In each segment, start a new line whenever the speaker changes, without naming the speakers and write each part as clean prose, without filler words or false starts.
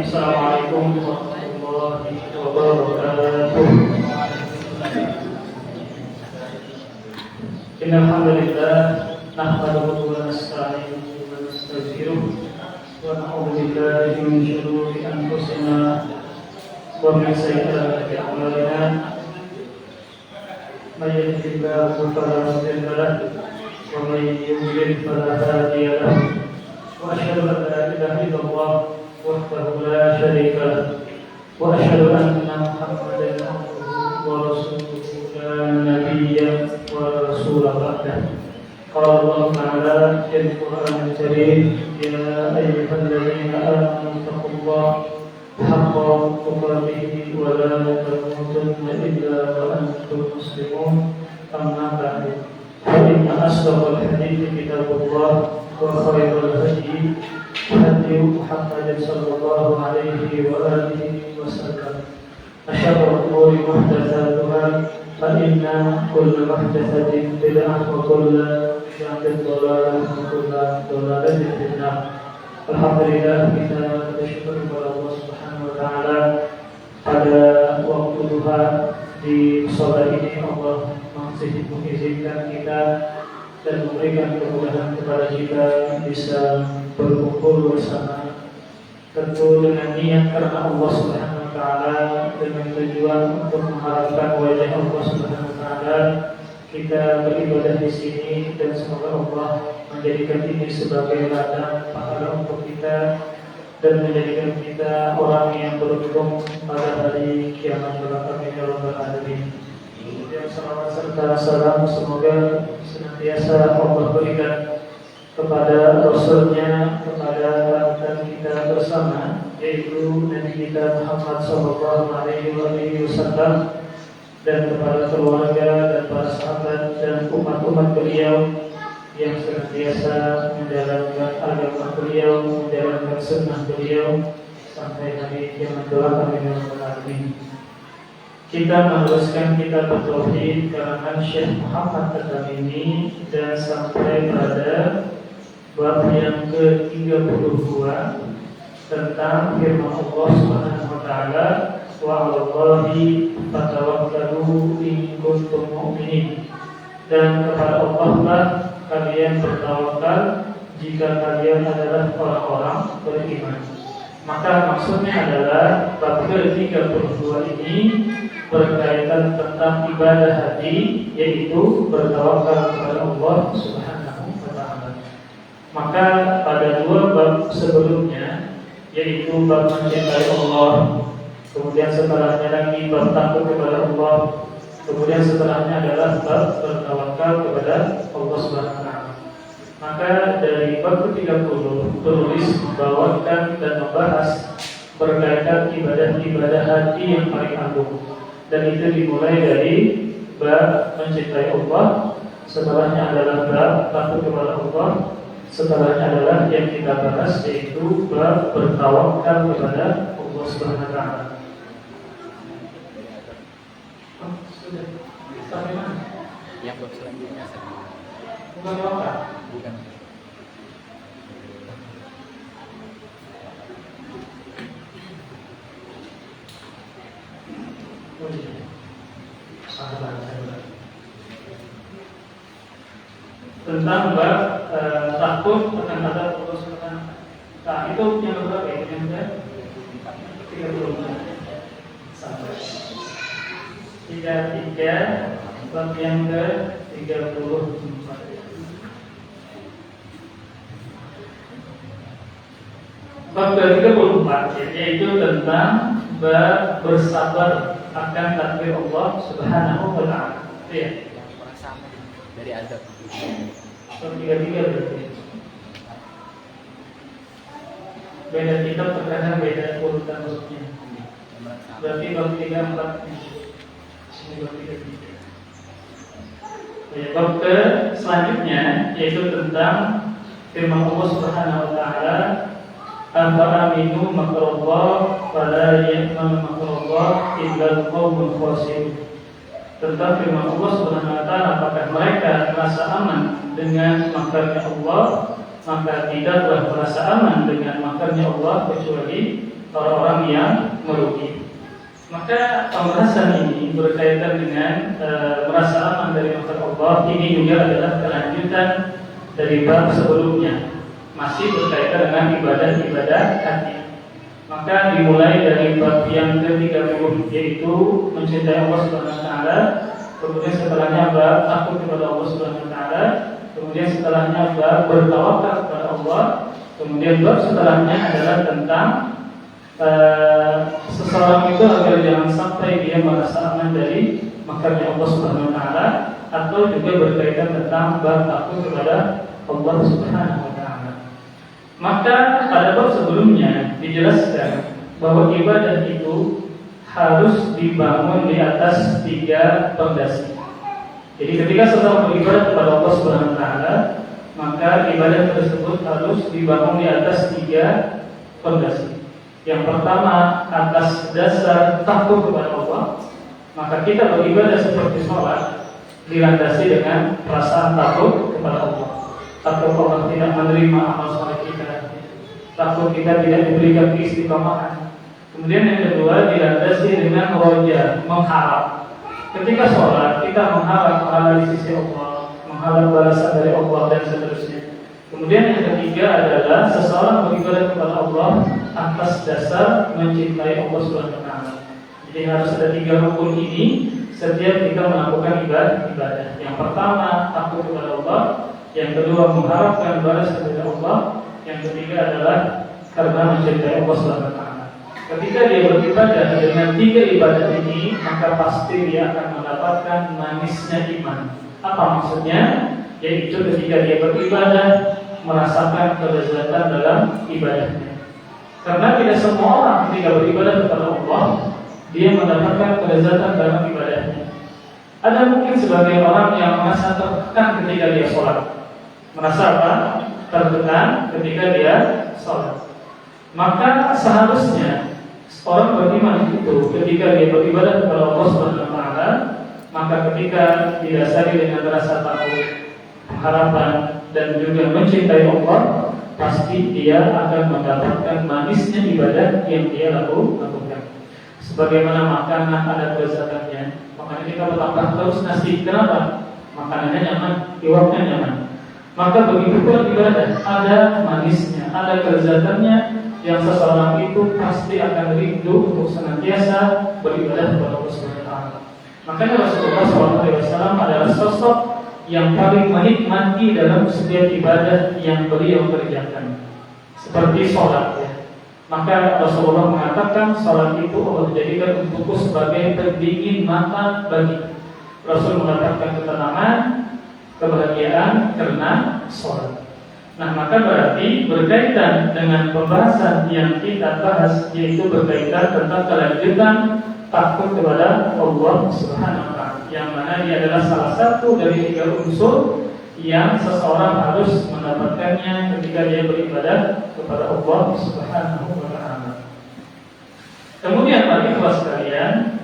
Assalamualaikum warahmatullahi wabarakatuh. Innal hamdalillah nahmaduhu wa nasta'inuhu wa nastaghfiruh wa na'udzu billahi min shururi anfusina wa min sayyiati a'malina. May yahdihillahu fala mudilla lahu wa may yudlil fala hadiya lahu. Wa asyhadu an la ilaha illallah wahdahu la syarika lahu wa asyhadu anna Muhammadan abduhu wa rasuluhu la nabiyya wa rasula ba'dahu. Qala Allah ta'ala fil Qur'anil Karim, ya ayyuhalladzina amanu taqullaha haqqa tuqatih wa la tamutunna illa wa antum muslimun. Amma ba'du, fa inna asdaqal hadithi kitabullah wa khairal hadi hadi Muhammadin sallallahu alaihi wa alihi wasallam. Asyarul umuri muhdatsatuha fa inna kulla muhdatsatin bid'ah wa kulla bid'atin dhalalah wa kulla dhalalatin finnar. Alhamdulillah, kita bersyukur kepada Allah Subhanahu wa taala pada waktu duha di sore ini Allah masih mengizinkan kita dan memberikan kemudahan kepada kita bisa berkumpul bersama, tentu dengan niat karena Allah Subhanahu wa taala, dengan tujuan untuk mengharapkan wajah Allah Subhanahu wa taala. kita beribadah di sini, dan semoga Allah menjadikan ini sebagai ladang pahala untuk kita dan menjadikan kita orang yang beruntung pada hari kiamat kelak. Amin ya rabbal alamin. Dan salawat serta salam semoga senantiasa Allah berikan kepada Rasulnya, kepada dan kita bersama, yaitu Nabi kita Muhammad Sallallahu Alaihi Wasallam, dan kepada keluarga dan para sahabat dan umat-umat beliau yang senantiasa menjalankan agama beliau, menjalankan sunnah beliau sampai hari kiamat kelak. Amin ya rabbal alamin. Kita meneruskan kitab Tauhid karangan Syekh Muhammad At-Tamimi dan sampai pada bab yang ke-32 tentang firman Allah Subhanahu wa taala, wa 'alallahi fatawakkalu in kuntum mu'minin. Dan kepada Allah lah kalian bertawakal jika kalian adalah orang-orang beriman. Maka maksudnya adalah bab ke-32 ini berkaitan tentang ibadah hati, yaitu bertawakal kepada Allah Subhanahu wa taala. Maka pada dua bab sebelumnya, yaitu bab mencintai Allah, kemudian setelahnya lagi bab takut kepada Allah, kemudian setelahnya adalah bab bertawakal kepada Allah Subhanahu wa taala. Maka dari bab ke-30 penulis membawakan dan membahas berkaitan ibadah-ibadah hati yang paling agung. Dan itu dimulai dari bab mencintai Allah, setelahnya adalah bab takut kepada Allah, setelahnya adalah yang kita bahas yaitu bab bertawakal kepada Allah Subhanahu wa taala. Sudah sampai mana?
Yang bab selanjutnya
Bukan apa?
bukan.
Oh iya. Sabar. Tentang bab takut akan adab Allah Subhanahu wa taala. Nah, itu yang berapa ya? Yang ke-30. Sabar. 33 bab yang ke-34. Bab ke-34 yaitu tentang bab bersabar akan takdir Allah Subhanahu wa taala. Iya.
Yang merasa aman dari azab.
Tiga-tiga berarti. Beda kitab terkadang beda urutan maksudnya.
Yang merasa aman.
Berarti bab 34 sini bab 33. Ya, bab ke selanjutnya yaitu tentang firman Allah Subhanahu wa taala, "Afa-aminu makrallah fala ya'manu makrallah illa al-qaumul khasirun." Tentang firman Allah Subhanahu wa taala, apakah mereka merasa aman dengan makarnya Allah, maka tidaklah merasa aman dengan makarnya Allah kecuali orang-orang yang merugi. Maka pembahasan ini berkaitan dengan merasa aman dari makar Allah. Ini juga adalah kelanjutan dari bab sebelumnya, masih berkaitan dengan ibadah-ibadah hati. Maka dimulai dari bab yang ke-30 yaitu mencintai Allah Subhanahu wa taala, kemudian setelahnya bab takut kepada Allah Subhanahu wa taala, kemudian setelahnya bab bertawakal kepada Allah, kemudian bab setelahnya adalah tentang seseorang itu agar jangan sampai dia merasa aman dari makarnya Allah Subhanahu wa taala, atau juga berkaitan tentang bab takut kepada Allah Subhanahu wa taala. Maka pada bab sebelumnya dijelaskan bahwa ibadah itu harus dibangun di atas 3 pondasi. Jadi ketika seseorang beribadah kepada Allah Subhanahu wa taala, maka ibadah tersebut harus dibangun di atas 3 pondasi. Yang pertama, atas dasar takut kepada Allah, maka kita beribadah seperti sholat dilandasi dengan perasaan takut kepada Allah. Takut Allah tidak menerima amal sholat kita, takut kita tidak diberikan keistiqomahan. Kemudian yang kedua, dilandasi dengan roja, mengharap. Ketika sholat kita mengharap pahala di sisi Allah, mengharap balasan dari Allah dan seterusnya. Kemudian yang ketiga adalah seseorang beribadah kepada Allah atas dasar mencintai Allah Subhanahu wa taala. Jadi harus ada 3 rukun ini setiap kita melakukan ibadah. Yang pertama takut kepada Allah, yang kedua mengharapkan balas dari Allah, yang ketiga adalah karena mencintai Allah Subhanahu wa taala. Ketika dia beribadah dengan tiga ibadah ini, maka pasti dia akan mendapatkan manisnya iman. Apa maksudnya? Yaitu ketika dia beribadah merasakan kelezatan dalam ibadahnya. Karena tidak semua orang ketika beribadah kepada Allah dia mendapatkan kelezatan dalam ibadahnya. Ada mungkin sebagian orang yang merasa tertekan ketika dia sholat. Merasa apa? Tertekan ketika dia sholat. Maka seharusnya orang beriman itu ketika dia beribadah kepada Allah Subhanahu wa taala, maka ketika didasari dengan rasa takut, harapan dan juga mencintai Allah, pasti dia akan mendapatkan manisnya ibadah yang dia lakukan. Sebagaimana makanan ada kelezatannya, makanya kita bertambah terus nasi. Kenapa? Makanannya nyaman, iwaknya nyaman. Maka begitu pula ibadah, ada manisnya, ada kelezatannya, yang seseorang itu pasti akan rindu untuk senantiasa beribadah kepada Allah Subhanahu wa taala. Makanya Rasulullah SAW adalah sosok yang paling menikmati dalam setiap ibadah yang beliau kerjakan, seperti sholat ya. Maka Rasulullah mengatakan sholat itu Allah jadikan untukku sebagai pendingin mata bagi. Rasul mendapatkan ketenangan, kebahagiaan karena sholat. Nah, maka berarti berkaitan dengan pembahasan yang kita bahas, yaitu berkaitan tentang kelanjutan takut kepada Allah Subhanahu wa taala, yang mana dia adalah salah satu dari tiga unsur yang seseorang harus mendapatkannya ketika dia beribadah kepada Allah Subhanahu wa taala. Kemudian para ikhwah sekalian,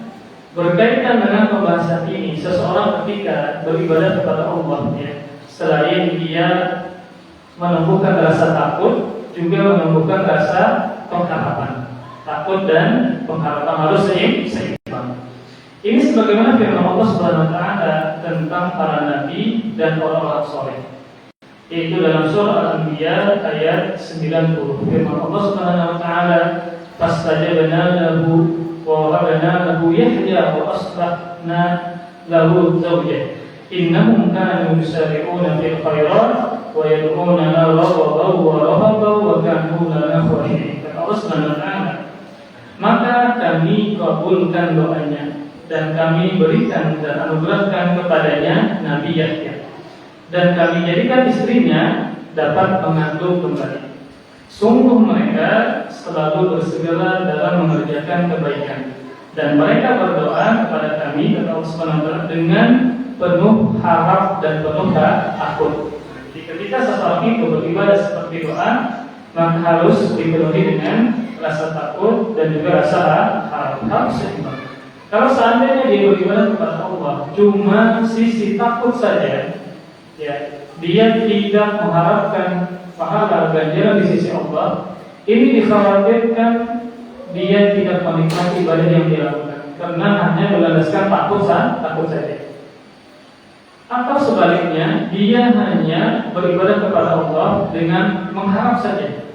berkaitan dengan pembahasan ini, seseorang ketika beribadah kepada Allah ya, selain dia menumbuhkan rasa takut, juga menumbuhkan rasa pengharapan. Takut dan pengharapan harus seimbang. Ini sebagaimana firman Allah Subhanahu wa taala tentang para nabi dan orang-orang saleh. Yaitu dalam surah Al-Anbiya ayat 90. Firman Allah Subhanahu wa taala, "Fastajabna lahu wa wahabna lahu Yahya wa aslahna lahu zawjah. Innahum kanu yusari'una fil khairat wa yad'unana raghaban wa rahaban wa kanu lana khashi'in." Kata Allah Subhanahu wa taala, maka kami kabulkan doanya dan kami berikan dan anugerahkan kepadanya Nabi Yahya, dan kami jadikan istrinya dapat mengandung kembali. Sungguh mereka selalu bersegera dalam mengerjakan kebaikan, dan mereka berdoa kepada kami, kata Allah Subhanahu wa taala, dengan penuh harap dan penuh takut. Jadi ketika seseorang itu beribadah seperti doa, maka harus dipenuhi dengan rasa takut dan juga rasa harap. Harus seimbang. Kalau seandainya dia beribadah kepada Allah cuma sisi takut saja, ya, dia tidak mengharapkan pahala ganjaran di sisi Allah, ini dikhawatirkan dia tidak menikmati ibadah yang dia lakukan karena hanya berlandaskan takut saja. Atau sebaliknya, dia hanya beribadah kepada Allah dengan mengharap saja,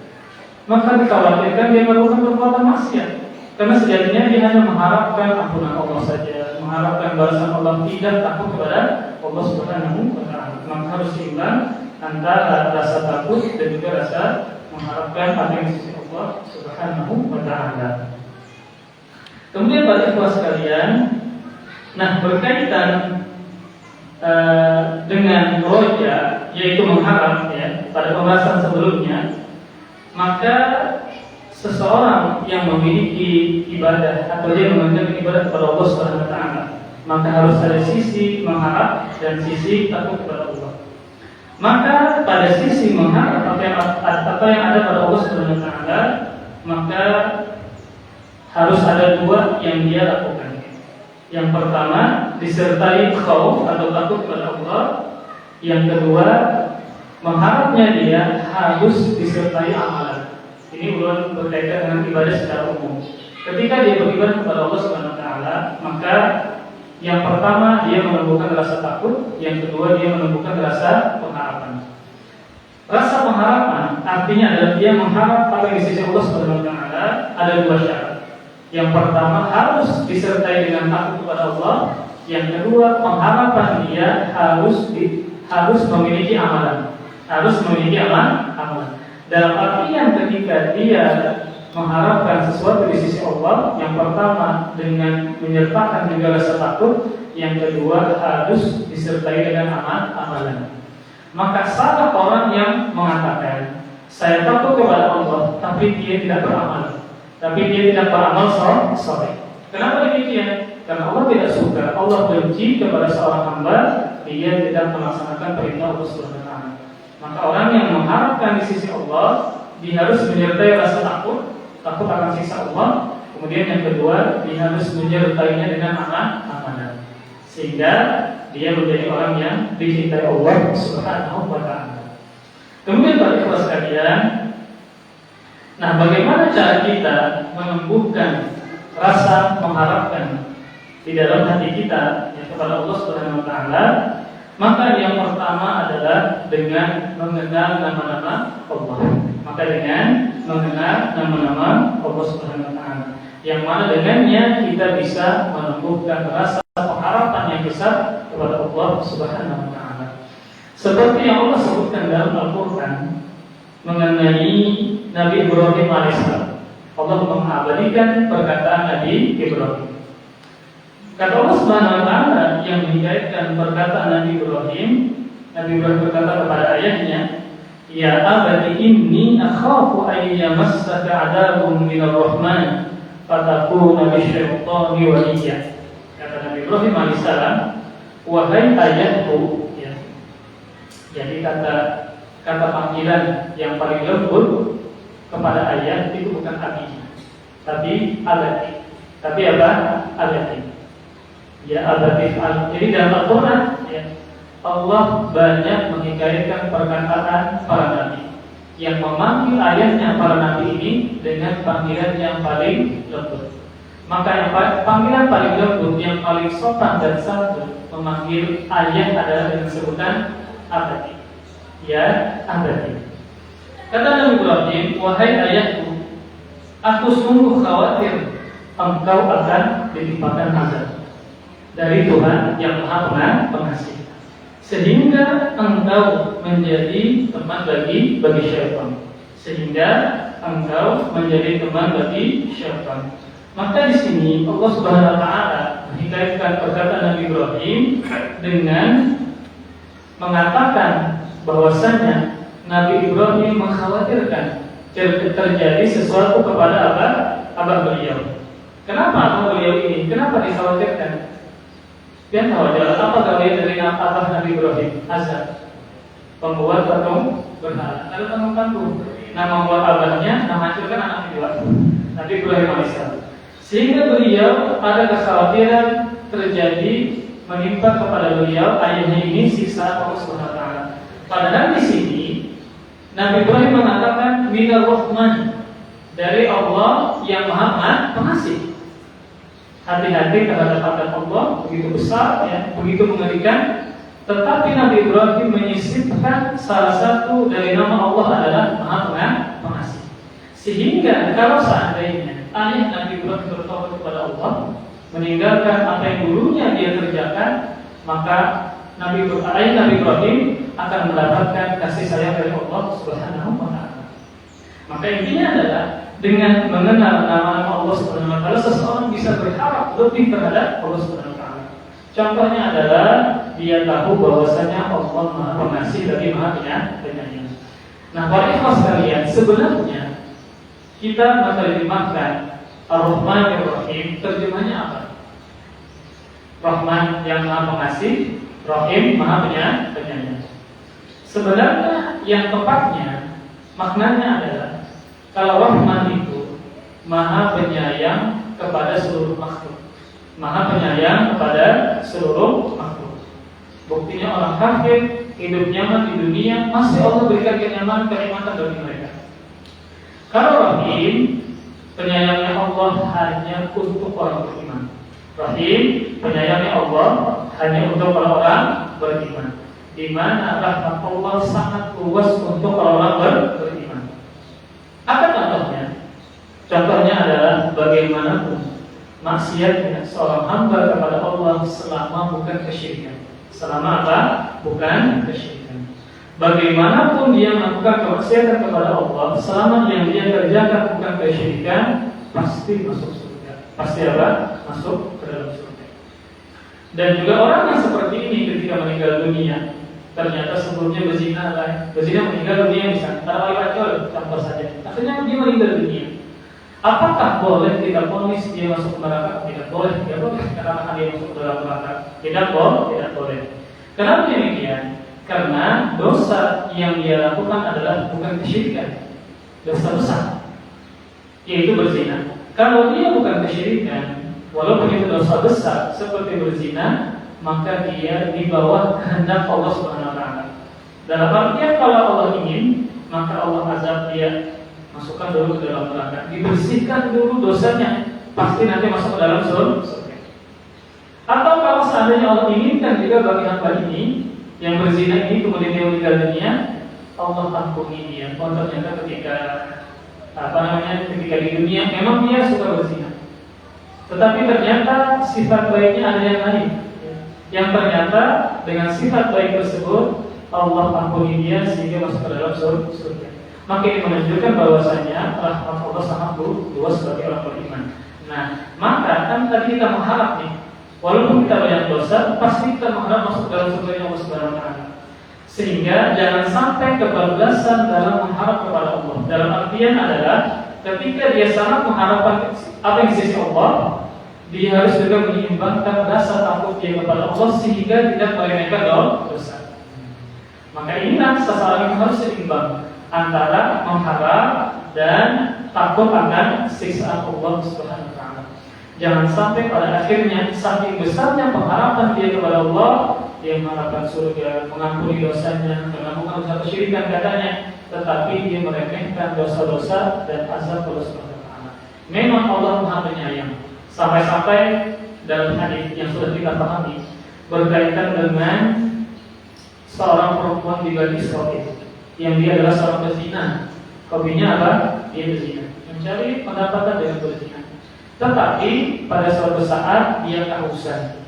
maka dikhawatirkan dia melakukan perbuatan maksiat. Karena sejatinya dia hanya mengharapkan ampunan Allah saja, mengharapkan balasan Allah, tidak takut kepada Allah Subhanahu wa taala. Maka harus seimbang antara rasa takut dan juga rasa mengharapkan apa yang di sisi Allah Subhanahu wa taala. Kemudian pada ikhwah sekalian, nah berkaitan dengan roja, yaitu mengharap ya, pada pembahasan sebelumnya, maka seseorang yang memiliki ibadah atau dia mengerjakan ibadah kepada Allah Subhanahu wa taala, maka harus ada sisi mengharap dan sisi takut kepada Allah. Maka pada sisi mengharap apa yang ada pada Allah Subhanahu wa taala, maka harus ada dua yang dia lakukan. Yang pertama disertai khauf atau takut kepada Allah. Yang kedua, mengharapnya dia harus disertai amalan. Ini belum berkaitan dengan ibadah secara umum. Ketika dia beribadah kepada Allah Subhanahu wa taala, maka yang pertama dia menumbuhkan rasa takut, yang kedua dia menumbuhkan rasa pengharapan. Rasa pengharapan artinya adalah dia mengharap apa yang di sisi Allah Subhanahu wa taala. Ada dua syarat. Yang pertama harus disertai dengan takut kepada Allah, Yang kedua, pengharapan dia harus memiliki amalan. Harus memiliki amalan. Dalam artian ketika dia mengharapkan sesuatu di sisi Allah, yang pertama dengan menyertakan juga rasa takut, yang kedua harus disertai dengan amalan. Maka salah orang yang mengatakan saya takut kepada Allah, tapi dia tidak beramal, soleh. Kenapa demikian? Karena Allah tidak suka, Allah benci kepada seorang hamba dia tidak melaksanakan perintah Allah Subhanahu wa taala. Maka orang yang mengharapkan di sisi Allah, dia harus menyertai rasa takut akan siksa Allah. Kemudian yang kedua, dia harus menyertainya dengan amalan, sehingga dia menjadi orang yang dicintai Allah Subhanahu wa taala. Kemudian para ikhwan sekalian, nah bagaimana cara kita menumbuhkan rasa mengharapkan di dalam hati kita ya, kepada Allah Subhanahu wa taala? Maka yang pertama adalah dengan mengenal nama-nama Allah. Allah Subhanahu wa taala, yang mana dengannya kita bisa menumbuhkan rasa pengharapan yang besar kepada Allah Subhanahu wa taala. Seperti yang Allah sebutkan dalam Al-Qur'an mengenai Nabi Ibrahim alaihissalam. Allah mengabadikan perkataan Nabi Ibrahim. Kata Allah Subhanahu wa taala yang menghikayatkan perkataan Nabi Ibrahim berkata kepada ayahnya, "Ya abati inni akhafu an yamassaka 'adzabun minir rahman fatakuna bisyaitani waliyya." Kata Nabi Ibrahim alaihissalam, "Wahai ayahku," ya. Jadi kata panggilan yang paling lembut kepada ayah itu bukan abi, tapi abati. Tapi apa? Abati. Ya abadi. Jadi dalam Al-Quran ya, Allah banyak menghikayatkan perkataan para nabi yang memanggil ayahnya para nabi ini dengan panggilan yang paling lembut. Maka yang panggilan paling lembut, yang paling sopan dan santun memanggil ayah adalah dengan sebutan abadi. Ya abadi. Kata Nabi Ibrahim, "Wahai ayahku, aku sungguh khawatir engkau akan ditimpakan azab dari Tuhan yang Maha Pengasih, sehingga engkau menjadi teman bagi syaitan. Maka di sini Allah Subhanahu wa taala menghikayatkan perkataan Nabi Ibrahim dengan mengatakan bahwasanya Nabi Ibrahim mengkhawatirkan terjadi sesuatu kepada abah beliau. Kenapa abah beliau ini? Kenapa dikhawatirkan? Dia tahu adalah apa gawe dari abah Nabi Ibrahim? Azab, pembuat patung berhala. Lalu patung nama membuat abahnya, nama hancurkan anak kedua Nabi Ibrahim alaihissalam. Sehingga beliau ada kekhawatiran terjadi menimpa kepada beliau ayahnya ini siksa Allah Subhanahu wa taala. Padahal di sini Nabi Ibrahim mengatakan minar rahman, dari Allah yang Maha Pengasih. Hati-hati terhadap adab Allah begitu besar ya, begitu mengerikan. Tetapi Nabi Ibrahim menyisipkan salah satu dari nama Allah adalah Maha Pengasih. Sehingga kalau seandainya ayah Nabi Ibrahim bertobat kepada Allah, meninggalkan apa yang dulunya dia kerjakan, maka ayah Nabi Ibrahim akan mendapatkan kasih sayang dari Allah Subhanahu wa taala. Maka intinya adalah dengan mengenal nama-nama Allah Subhanahu wa taala, seseorang bisa berharap lebih terhadap Allah Subhanahu wa taala. Contohnya adalah dia tahu bahwasanya Allah Maha Pengasih lagi Maha Penyayang. Nah, para ikhwan sekalian, sebenarnya kita menerjemahkan Ar-Rahman Ar-Rahim, terjemahnya apa? Rahman yang Maha Pengasih, Rahim Maha Penyayang. Sebenarnya yang tepatnya maknanya adalah kalau Rahman itu Maha Penyayang kepada seluruh makhluk, Maha Penyayang kepada seluruh makhluk. Buktinya orang kafir hidup nyaman di dunia, masih Allah berikan kenikmatan bagi mereka. Kalau Rahim, penyayangnya Allah hanya untuk orang beriman. Rahim, penyayangnya Allah hanya untuk orang beriman. Di mana rahmat Allah sangat luas untuk orang beriman. Apa contohnya? Contohnya adalah bagaimanapun maksiatnya seorang hamba kepada Allah selama bukan kesyirikan. Selama apa? Bukan kesyirikan. Bagaimanapun dia melakukan kemaksiatan kepada Allah, selama yang dia kerjakan bukan kesyirikan, pasti masuk surga. Pasti apa? Masuk ke dalam surga. Dan juga orang yang seperti ini ketika meninggal dunia, ternyata sebelumnya berzina meninggal dunia misalnya, taruh contoh saja. Akhirnya dia meninggal dunia. Apakah boleh kita vonis dia masuk ke neraka? Tidak boleh, tidak boleh karena dia masuk ke dalam neraka. Tidak boleh. Kenapa demikian? Karena dosa yang dia lakukan adalah bukan kesyirikan, dosa besar, yaitu berzina. Kalau dia bukan kesyirikan, walaupun itu dosa besar seperti berzina, maka dia di bawah kehendak Allah Subhanahu wa taala. Dalam artian kalau Allah ingin, maka Allah azab dia, masukkan dulu ke dalam neraka, dibersihkan dulu dosanya, pasti nanti masuk ke dalam surga. Atau kalau seandainya Allah inginkan juga bagi hamba ini yang berzina ini kemudian dia meninggal dunia, Allah ampuni dia. Oh ternyata ketika ketika di dunia memang dia suka berzina, tetapi ternyata sifat baiknya ada yang lain, yang ternyata dengan sifat baik tersebut Allah ampuni dia sehingga masuk ke dalam surga. Maka ini menunjukkan bahwasanya rahmat Allah sangat luas bagi orang beriman. Nah, maka kan tadi kita mengharap nih, walaupun kita banyak dosa, pasti kita mengharap masuk dalam surga Allah Subhanahu wa taala. Sehingga jangan sampai kebablasan dalam mengharap kepada Allah. Dalam artian adalah ketika dia sangat mengharapkan apa yang di sisi Allah, dia harus juga menyeimbangkan rasa takut dia kepada Allah sehingga tidak meremehkan dosa. Maka inilah seseorang yang harus seimbang antara mengharap dan takut akan siksaan Allah Subhanahu wa taala. Jangan sampai pada akhirnya saking besarnya pengharapan dia kepada Allah, dia mengharapkan surga, mengampuni dosanya, melakukan dosa kesyirikan katanya, tetapi dia meremehkan dosa-dosa dan azab Allah Subhanahu wa taala. Memang Allah Maha Penyayang. Sampai-sampai dalam hadis yang sudah kita pahami berkaitan dengan seorang perempuan di Bani Israil yang dia adalah seorang pezina. Hobinya apa? Dia berzina, mencari pendapatan dengan berzina. Tetapi pada suatu saat dia kehausan,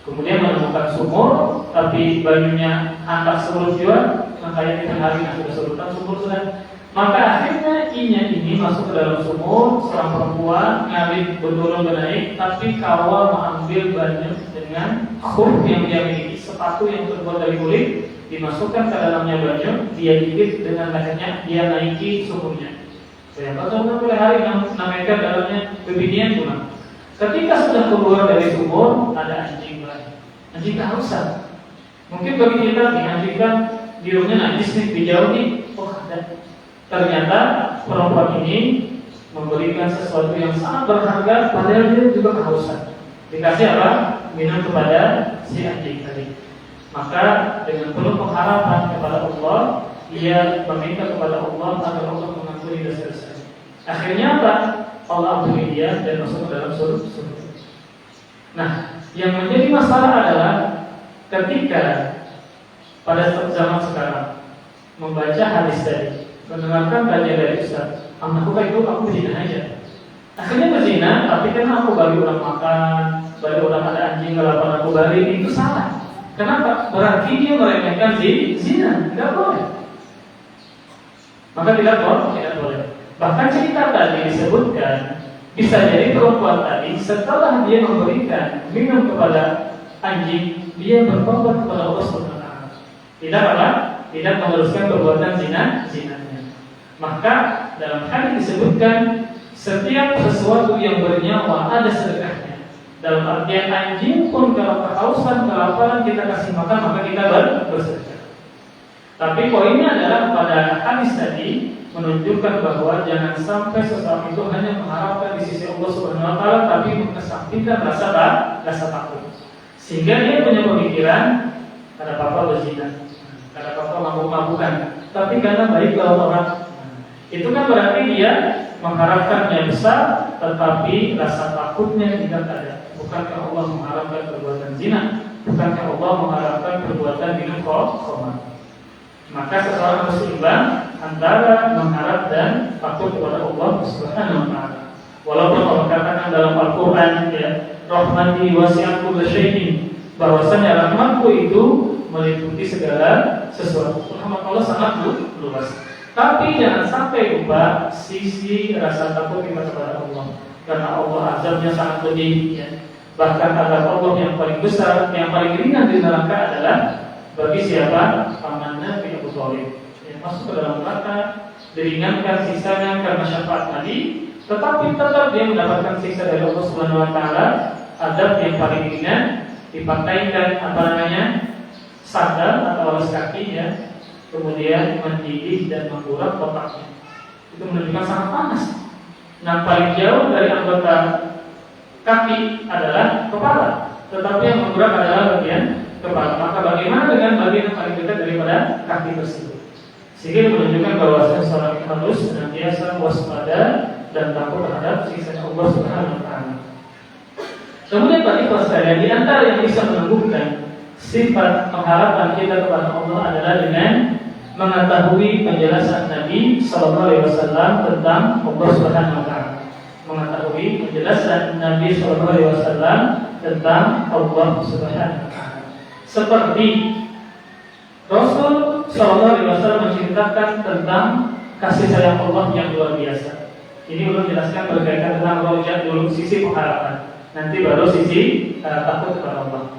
kemudian menemukan sumur, tapi bayunya angkat surut juga, makanya kita hari yang sudah surutan sumur sudah. Maka akhirnya inya ini masuk ke dalam sumur, seorang perempuan ngalir berturun menaik, tapi kawal mengambil banyu dengan khuf yang dia miliki, sepatu yang terbuat dari kulit, dimasukkan ke dalamnya banyu, dia gigit dengan lehernya, dia naiki sumurnya. Saya betul mulai hari 6 meter dalamnya bebinian pulang. Ketika sudah keluar dari sumur, ada anjing lagi. Anjing kehausan. Mungkin bagi kita nih, anjing kan di rumahnya najis nih, dijauh nih, oh ada. Ternyata perempuan ini memberikan sesuatu yang sangat berharga, padahal dia juga kehausan. Dikasih apa? Minum kepada si anjing tadi. Maka dengan penuh pengharapan kepada Allah, dia meminta kepada Allah agar Allah mengampuni dosa-dosa. Akhirnya apa? Allah ampuni dia dan masuk ke dalam surga. Nah, yang menjadi masalah adalah ketika pada zaman sekarang membaca hadis tadi, mendengarkan kajian dari Ustaz, aku itu aku berzina aja. Akhirnya berzina, tapi karena aku bagi orang makan, bagi orang ada anjing kelaparan aku bagi, itu salah. Kenapa? Berarti dia meremehkan zina, tidak boleh. Maka tidak boleh. Bahkan cerita tadi disebutkan, bisa jadi perempuan tadi setelah dia memberikan minum kepada anjing, dia bertobat kepada Allah Subhanahu wa taala. Tidak apa? Tidak meneruskan perbuatan zinanya. Maka dalam hadis disebutkan setiap sesuatu yang bernyawa ada sedekahnya. Dalam artian anjing pun kalau kehausan, kelaparan kita kasih makan, maka kita bersedekah. Tapi poinnya adalah pada hadis tadi menunjukkan bahwa jangan sampai seseorang itu hanya mengharapkan di sisi Allah Subhanahu wa taala, tapi mengesampingkan rasa takut. Sehingga dia punya pemikiran, ada apa-apa berzina, ada apa-apa mabuk-mabukan, tapi karena baik lawan orang. Itu kan berarti dia mengharapkannya besar, tetapi rasa takutnya tidak ada. Bukankah Allah mengharamkan perbuatan zina? Bukankah Allah mengharamkan perbuatan minum khamr? Maka seseorang harus seimbang antara mengharap dan takut kepada Allah Subhanahu wa taala. Walaupun Allah katakan dalam Al-Quran, ya, rahmati wasi'at kulla syai'in, bahwasanya rahmatku itu meliputi segala sesuatu. Rahmat Allah sangat luas. Tapi jangan sampai lupa sisi rasa takut kita kepada Allah, karena Allah azabnya sangat pedih, ya. Bahkan azab Allah yang paling besar, yang paling ringan di neraka adalah bagi siapa? Paman Nabi Abu Thalib, yang masuk ke dalam neraka, diringankan sisanya karena syafaat Nabi, tetapi tetap dia mendapatkan siksa dari Allah Subhanahu wa taala. Azab yang paling ringan dipakaikan sandal atau alas kaki, ya, kemudian mendidih dan menggurak otaknya. Itu menunjukkan sangat panas. Nah, paling jauh dari anggota kaki adalah kepala, tetapi yang menggurak adalah bagian kepala. Maka bagaimana dengan bagian yang paling dekat daripada kaki tersebut? Sehingga menunjukkan bahwa seorang harus senantiasa waspada dan takut terhadap siksa Allah Subhanahu wa taala. Kemudian bagi sekalian, di antara yang bisa menumbuhkan sifat pengharapan kita kepada Allah adalah dengan mengetahui penjelasan Nabi Sallallahu Alaihi Wasallam tentang Allah Subhanahu Wa Taala. Mengetahui penjelasan Nabi Sallallahu Alaihi Wasallam tentang Allah Subhanahu Wa Taala. Seperti Rasul Sallallahu Alaihi Wasallam menceritakan tentang kasih sayang Allah yang luar biasa. Ini belum jelaskan berkaitan tentang rojak dulu, sisi pengharapan. Nanti baru sisi takut kepada Allah.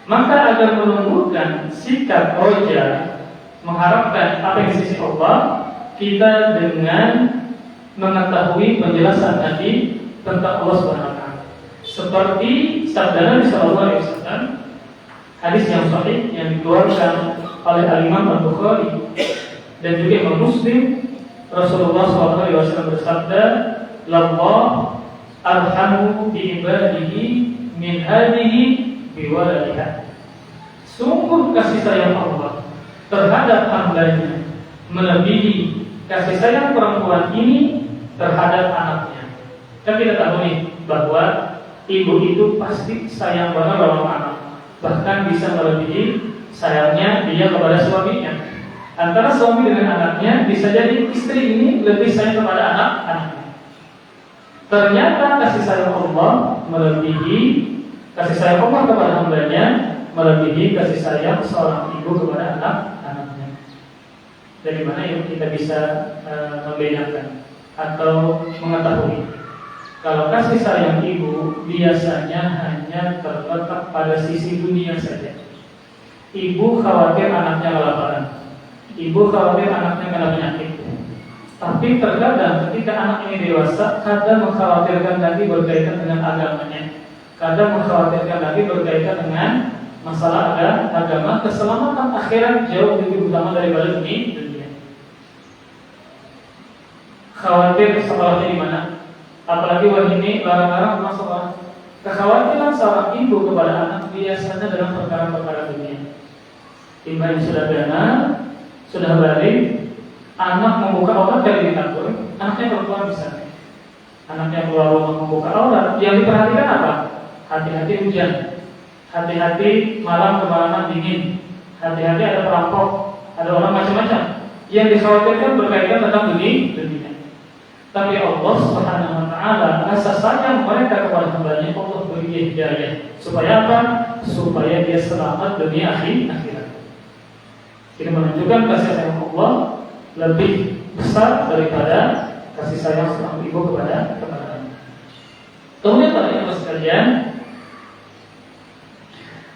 Maka agar menumbuhkan sikap roja, mengharapkan apa yang di sisi Allah, kita dengan mengetahui penjelasan Nabi tentang Allah Subhanahu wa taala. Seperti sabda Nabi sallallahu alaihi wasallam, hadis yang sahih yang dikeluarkan oleh Al-Imam Al-Bukhari dan juga Imam Muslim, Rasulullah sallallahu alaihi wasallam bersabda, "Lallah arhamu bi ibadihi min hadhihi biwaladiha." Sungguh kasih sayang Allah terhadap hambanya melebihi kasih sayang perempuan ini terhadap anaknya. Kan kita tahu nih bahwa ibu itu pasti sayang banget sama anak, bahkan bisa melebihi sayangnya dia kepada suaminya. Antara suami dengan anaknya bisa jadi istri ini lebih sayang kepada anak-anaknya. Ternyata kasih sayang Allah melebihi kasih sayang Allah kepada hambanya, melebihi kasih sayang seorang ibu kepada anak-anaknya. Dari mana yang kita bisa membedakan atau mengetahui kalau kasih sayang ibu biasanya hanya terletak pada sisi dunia saja. Ibu khawatir anaknya kelaparan, ibu khawatir anaknya kena penyakit. Tapi terkadang ketika anak ini dewasa, kadang mengkhawatirkan lagi berkaitan dengan agamanya, kadang mengkhawatirkan lagi berkaitan dengan masalah agama, keselamatan akhirat jauh lebih utama daripada dunia. Khawatir sekolahnya di mana? Apalagi wah ini larang-larang masuk sekolah. Kekhawatiran seorang ibu kepada anak biasanya dalam perkara-perkara dunia. Ibu yang sudah beranak, sudah balik, anak membuka aurat dari dapur, anaknya perempuan misalnya, anaknya keluar rumah membuka aurat, yang diperhatikan apa? Hati-hati hujan, hati-hati malam kemalaman dingin, hati-hati ada perampok, ada orang macam-macam. Yang dikhawatirkan berkaitan tentang dunia. Tapi Allah Subhanahu wa taala rasa sayang mereka kepada hambanya, Allah beri hidayah. Supaya apa? Supaya dia selamat dunia akhirat. Ini menunjukkan kasih sayang Allah lebih besar daripada kasih sayang seorang ibu kepada anak. Kemudian para ibu sekalian,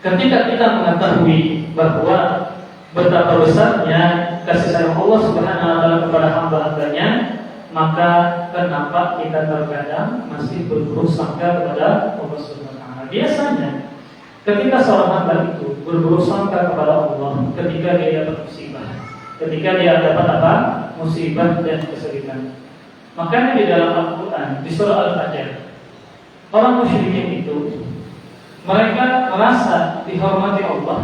ketika kita mengetahui bahwa betapa besarnya kasih sayang Allah Subhanahu wa taala kepada hamba-hambanya, maka kenapa kita terkadang masih berburuk sangka kepada Allah Subhanahu wa taala? Biasanya ketika seorang hamba itu berburuk sangka kepada Allah ketika dia dapat musibah, ketika dia dapat apa? Musibah dan kesulitan. Makanya di dalam Al-Quran, di surah Al-Fajr, orang musyrikin itu mereka merasa dihormati Allah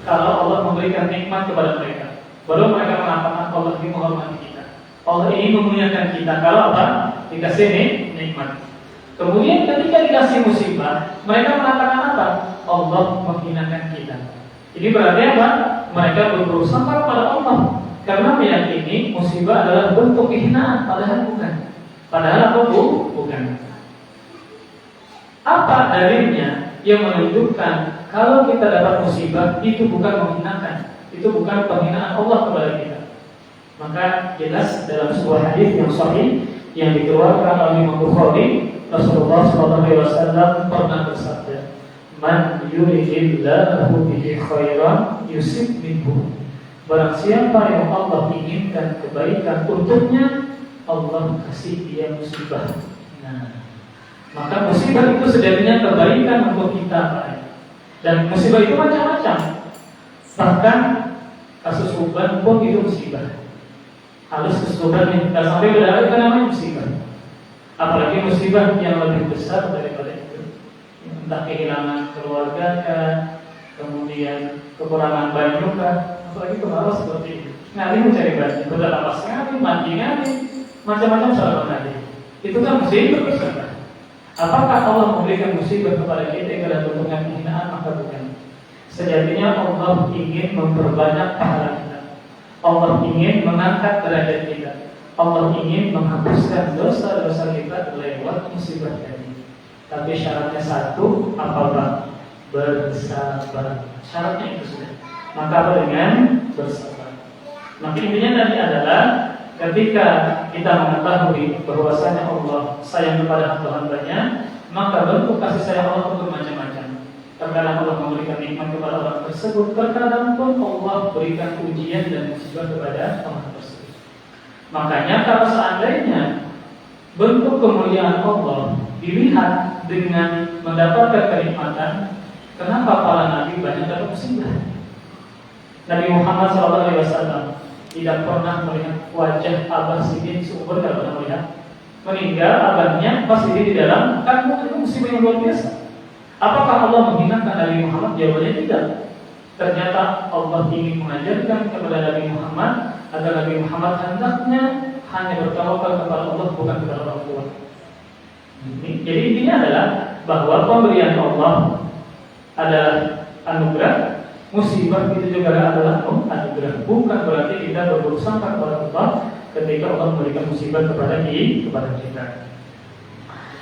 kalau Allah memberikan nikmat kepada mereka. Baru mereka mengatakan Allah ini menghormati kita, Allah ini memuliakan kita kalau apa? Dikasih nikmat. Kemudian ketika dikasih musibah, mereka mengatakan apa? Allah menghinakan kita. Ini berarti apa? Mereka berburuk sangka kepada Allah karena meyakini musibah adalah bentuk kehinaan, padahal bukan. Padahal apa? Bukan. Apa dalilnya yang menunjukkan kalau kita dapat musibah itu bukan menghinakan, itu bukan penghinaan Allah kepada kita? Maka jelas dalam sebuah hadis yang sahih yang dikeluarkan oleh Imam Bukhari, Rasulullah SAW pernah bersabda, "Man yuridillahu bihi khairan yusib minhu." Barang siapa yang Allah inginkan kebaikan untuknya, Allah kasih dia musibah. Nah, maka musibah itu sebenarnya kebaikan untuk kita, Pak. Dan musibah itu macam-macam. Bahkan kasus uban pun itu musibah. Halus kesulitan yang tidak sampai berdarah itu namanya musibah. Apalagi musibah yang lebih besar daripada itu, entah kehilangan keluarga kah, kemudian kekurangan baju kah, apalagi kemarau seperti itu. Ngali mencari baju, berdalapas ngali, mandi ngali, macam-macam soal ngali. Itu kan musibah besar. Apakah Allah memberikan musibah kepada kita karena bentuknya penghinaan? Maka bukan. Sejatinya Allah ingin memperbanyak pahala kita. Allah ingin mengangkat derajat kita. Allah ingin menghapuskan dosa-dosa kita lewat musibah tadi. Tapi syaratnya satu, apa? Bersabar. Syaratnya itu sudah. Maka apa dengan bersabar? Maka intinya tadi adalah ketika kita mengetahui bahwasanya Allah sayang kepada hamba-hambanya, maka bentuk kasih sayang Allah itu bermacam-macam. Terkadang Allah memberikan nikmat kepada orang tersebut, terkadang pun Allah berikan ujian dan musibah kepada orang tersebut. Makanya kalau seandainya bentuk kemuliaan Allah dilihat dengan mendapatkan kenikmatan, kenapa para nabi banyak dapat musibah? Nabi Muhammad SAW tidak pernah melihat wajah Abah Sidin seumur, tidak pernah melihat. Meninggal abahnya pas di dalam, kan itu musibah yang luar biasa. Apakah Allah menghinakan Nabi Muhammad? Jawabannya tidak. Ternyata Allah ingin mengajarkan kepada Nabi Muhammad agar Nabi Muhammad hendaknya hanya bertawakal kepada Allah, bukan kepada orang tua. Jadi intinya adalah bahwa pemberian Allah adalah anugerah, musibah itu juga adalah anugerah. Bukan berarti kita berburuk sangka kepada Allah ketika Allah memberikan musibah kepada kita.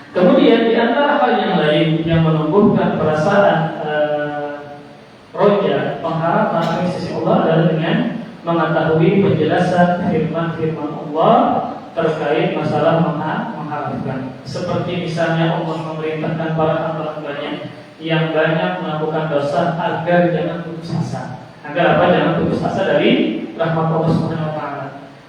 Kemudian di antara hal yang lain yang menumbuhkan perasaan roja, pengharapan di sisi Allah adalah dengan mengetahui penjelasan firman-firman Allah terkait masalah mengharapkan. Seperti misalnya Allah memerintahkan para hamba-hambanya yang banyak melakukan dosa agar jangan putus asa. Agar apa? Jangan putus asa dari rahmat Allah Subhanahu wa taala.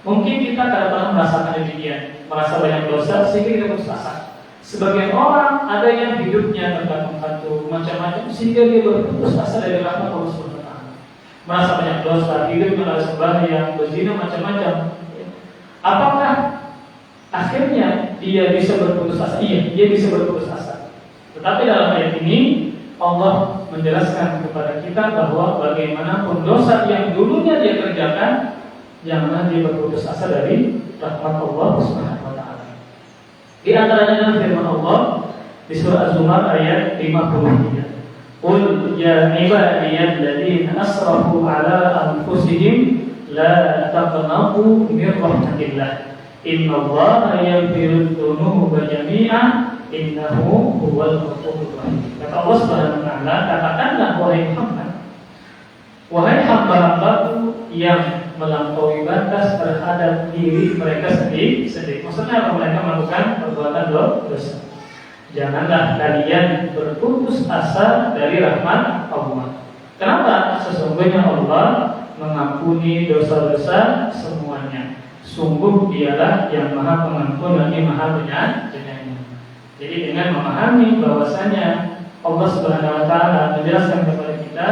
Mungkin kita kadang-kadang merasakan demikian, merasa banyak dosa sehingga kita putus asa. Sebagian orang ada yang hidupnya tergantung macam-macam sehingga dia berputus asa dari rahmat Allah Subhanahu wa taala. Merasa banyak dosa, hidupnya harus sembahyang, berzina macam-macam. Apakah akhirnya dia bisa berputus asa? Iya, dia bisa berputus asa. Tetapi dalam ayat ini Allah menjelaskan kepada kita bahwa bagaimanapun dosa yang dulunya dia kerjakan, janganlah dia berputus asa dari rahmat Allah Subhanahu wa taala. Di antaranya dalam firman Allah di surah Az-Zumar ayat 53. Qul ya ibadiyalladzina asrafu ala anfusihim la taqnatu min rahmatillah. Innallaha yaghfiru dzunuba jami'an innahu huwal ghafurur rahim. Kata Allah Subhanahu wa taala, katakanlah wahai hamba-hambaku yang melampaui batas terhadap diri mereka sendiri. Maksudnya apa? Mereka melakukan perbuatan dosa. Janganlah kalian berputus asa dari rahmat Allah. Kenapa? Sesungguhnya Allah mengampuni dosa-dosa semuanya. Sungguh Dialah yang Maha Pengampun lagi Maha Penyayang. Jadi dengan memahami bahwasanya Allah Subhanahu wa taala menjelaskan kepada kita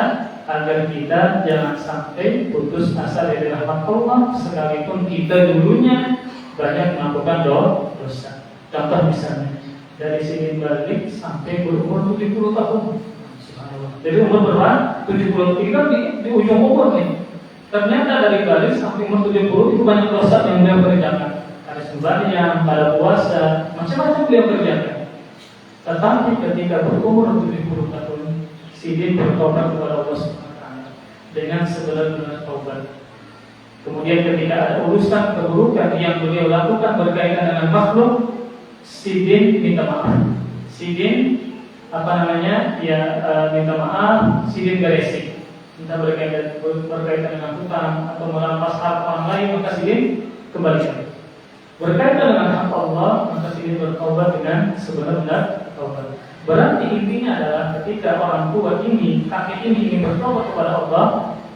agar kita jangan sampai putus asa dari rahmat Allah sekalipun kita dulunya banyak melakukan dosa. Contoh misalnya dari sini balik sampai berumur 70 tahun. Jadi umur berapa? 70 kan di ujung umur nih. Ternyata dari balik sampai umur 70 itu banyak dosa yang beliau kerjakan. Ada sembahyang, ada puasa, macam-macam beliau kerjakan. Tetapi ketika berumur 70 tahun, Sidin bertobat kepada Allah SWT dengan sebenar-benar taubat. Kemudian ketika ada urusan keburukan yang beliau lakukan berkaitan dengan makhluk, Sidin minta maaf. Sidin minta maaf, sidin garesik, entah berkaitan dengan hutang atau merampas hak orang lain, maka sidin kembalikan. Berkaitan dengan hak Allah, maka sidin bertaubat dengan sebenar-benar taubat. Berarti intinya adalah ketika orang tua ini, kakek ini ingin bertobat kepada Allah,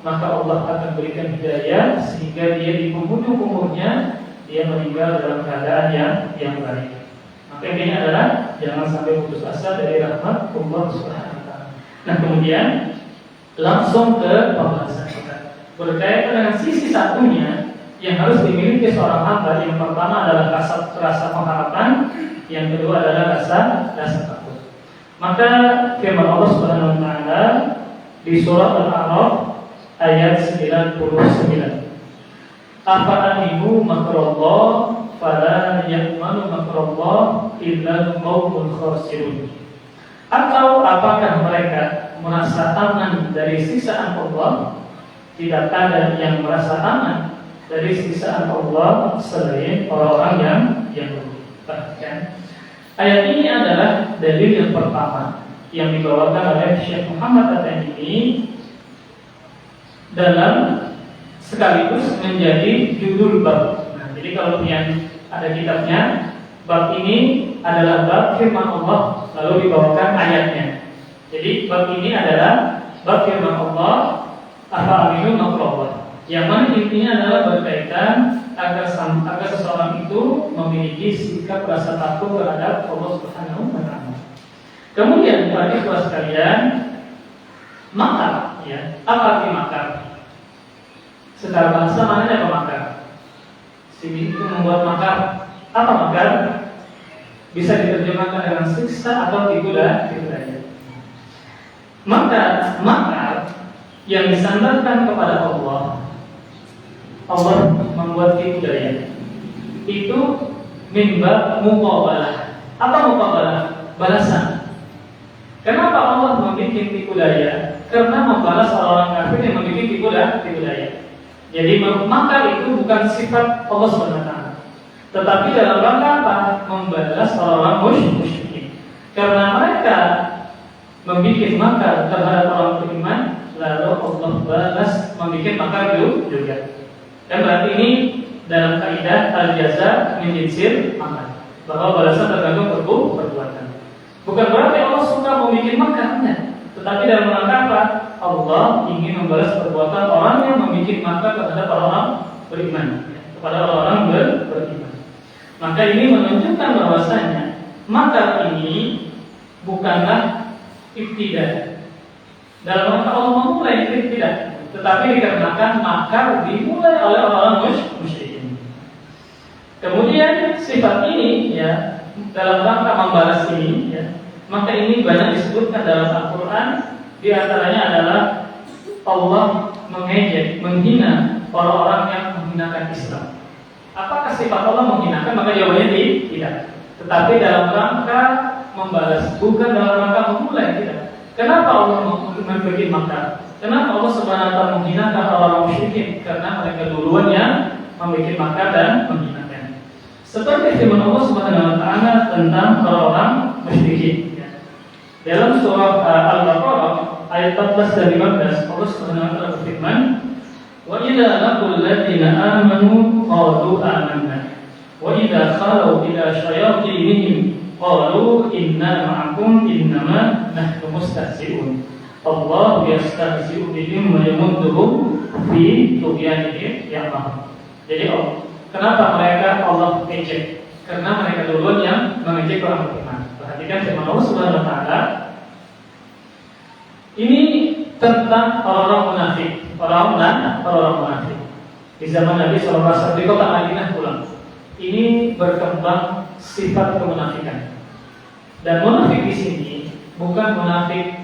maka Allah akan berikan hidayah sehingga dia di penghujung umurnya dia meninggal dalam keadaan yang baik. Maka intinya adalah jangan sampai putus asa dari rahmat Allah Subhanahu wa taala. Nah, kemudian langsung ke pembahasan kita. Berkaitan dengan sisi satunya yang harus dimiliki seorang hamba, yang pertama adalah rasa pengharapan, yang kedua adalah rasa takut. Maka firman Allah Subhanahu wa taala di surah Al-A'raf ayat 99. Afa'aminu makrallah fala ya'manu makrallah illa qaumul khasirun. Atau apakah mereka merasa aman dari siksaan Allah? Tidak ada yang merasa aman dari siksaan Allah selain orang-orang yang rugi. Perhatikan, ayat ini adalah dalil yang pertama yang dibawakan oleh Syekh Muhammad At-Tamimi dalam sekaligus menjadi judul bab. Nah, jadi kalau yang ada kitabnya, bab ini adalah bab firman Allah, lalu dibawakan ayatnya. Jadi bab ini adalah bab firman Allah, afa'aminu makrallah, yang mana intinya adalah berkaitan agar seseorang itu memiliki sikap rasa takut terhadap Allah Subhanahu wa taala. Kemudian para ikhwah sekalian, makar, ya, apa arti makar? Secara bahasa maknanya apa makar? Sini itu membuat makar. Apa makar? Bisa diterjemahkan dengan siksa atau tipu daya. Maka makar yang disandarkan kepada Allah membuat tipu daya. Itu mimba muqabalah. Apa muqabalah? Balasan. Kenapa Allah membuat tipu daya? Karena membalas orang kafir yang membuat tipu daya. Jadi makar itu bukan sifat Allah SWT, tetapi dalam rangka apa? Membalas orang-orang musyrikin. Karena mereka membuat makar terhadap orang beriman, lalu Allah balas membuat makar juga. Dan berarti ini dalam kaidah al-jaza min jinsil amal, bahwa balasan tergantung perbuatan. Bukan berarti Allah suka membuat makarnya, tetapi dalam rangka apa? Allah ingin membalas perbuatan orang yang membuat makar terhadap orang beriman, kepada orang beriman. Maka ini menunjukkan bahwasanya makar ini bukanlah ibtidah. Dalam rangka Allah memulai ibtidah, tetapi dikarenakan makar dimulai oleh orang musyrikin. Kemudian sifat ini, ya, dalam rangka membalas ini, ya, maka ini banyak disebutkan dalam Al-Quran. Di antaranya adalah Allah mengejek, menghina orang-orang yang menghinakan Islam. Apakah sifat Allah menghinakan? Maka jawabannya tidak. Tetapi dalam rangka membalas, bukan dalam rangka memulai, tidak. Kenapa Allah membuat makar? Kenapa Allah Subhanahu wa taala menghinakan orang-orang musyrikin? Karena mereka duluan yang membuat makar dan menghinakan. Seperti firman Allah Subhanahu wa taala tentang orang-orang musyrikin. Dalam surah Al-Baqarah ayat 14 dan 15, Allah Subhanahu wa taala berfirman, "Wa idza laqul ladzina amanu qalu amanna wa idza khalu ila syayatinihim qalu inna ma'akum innama nahnu mustahzi'un. Allah yastahzi'u bihim wa yamudduhum fi tughyanihim ya'mahun." Jadi kenapa mereka Allah ejek? Karena mereka duluan yang mengejek orang beriman. Perhatikan firman Allah Subhanahu wa taala. Ini tentang orang-orang munafik, orang-orang munafik. Di zaman Nabi sallallahu alaihi wasallam di kota Madinah pulang. Ini berkembang sifat kemunafikan. Dan munafik di sini bukan munafik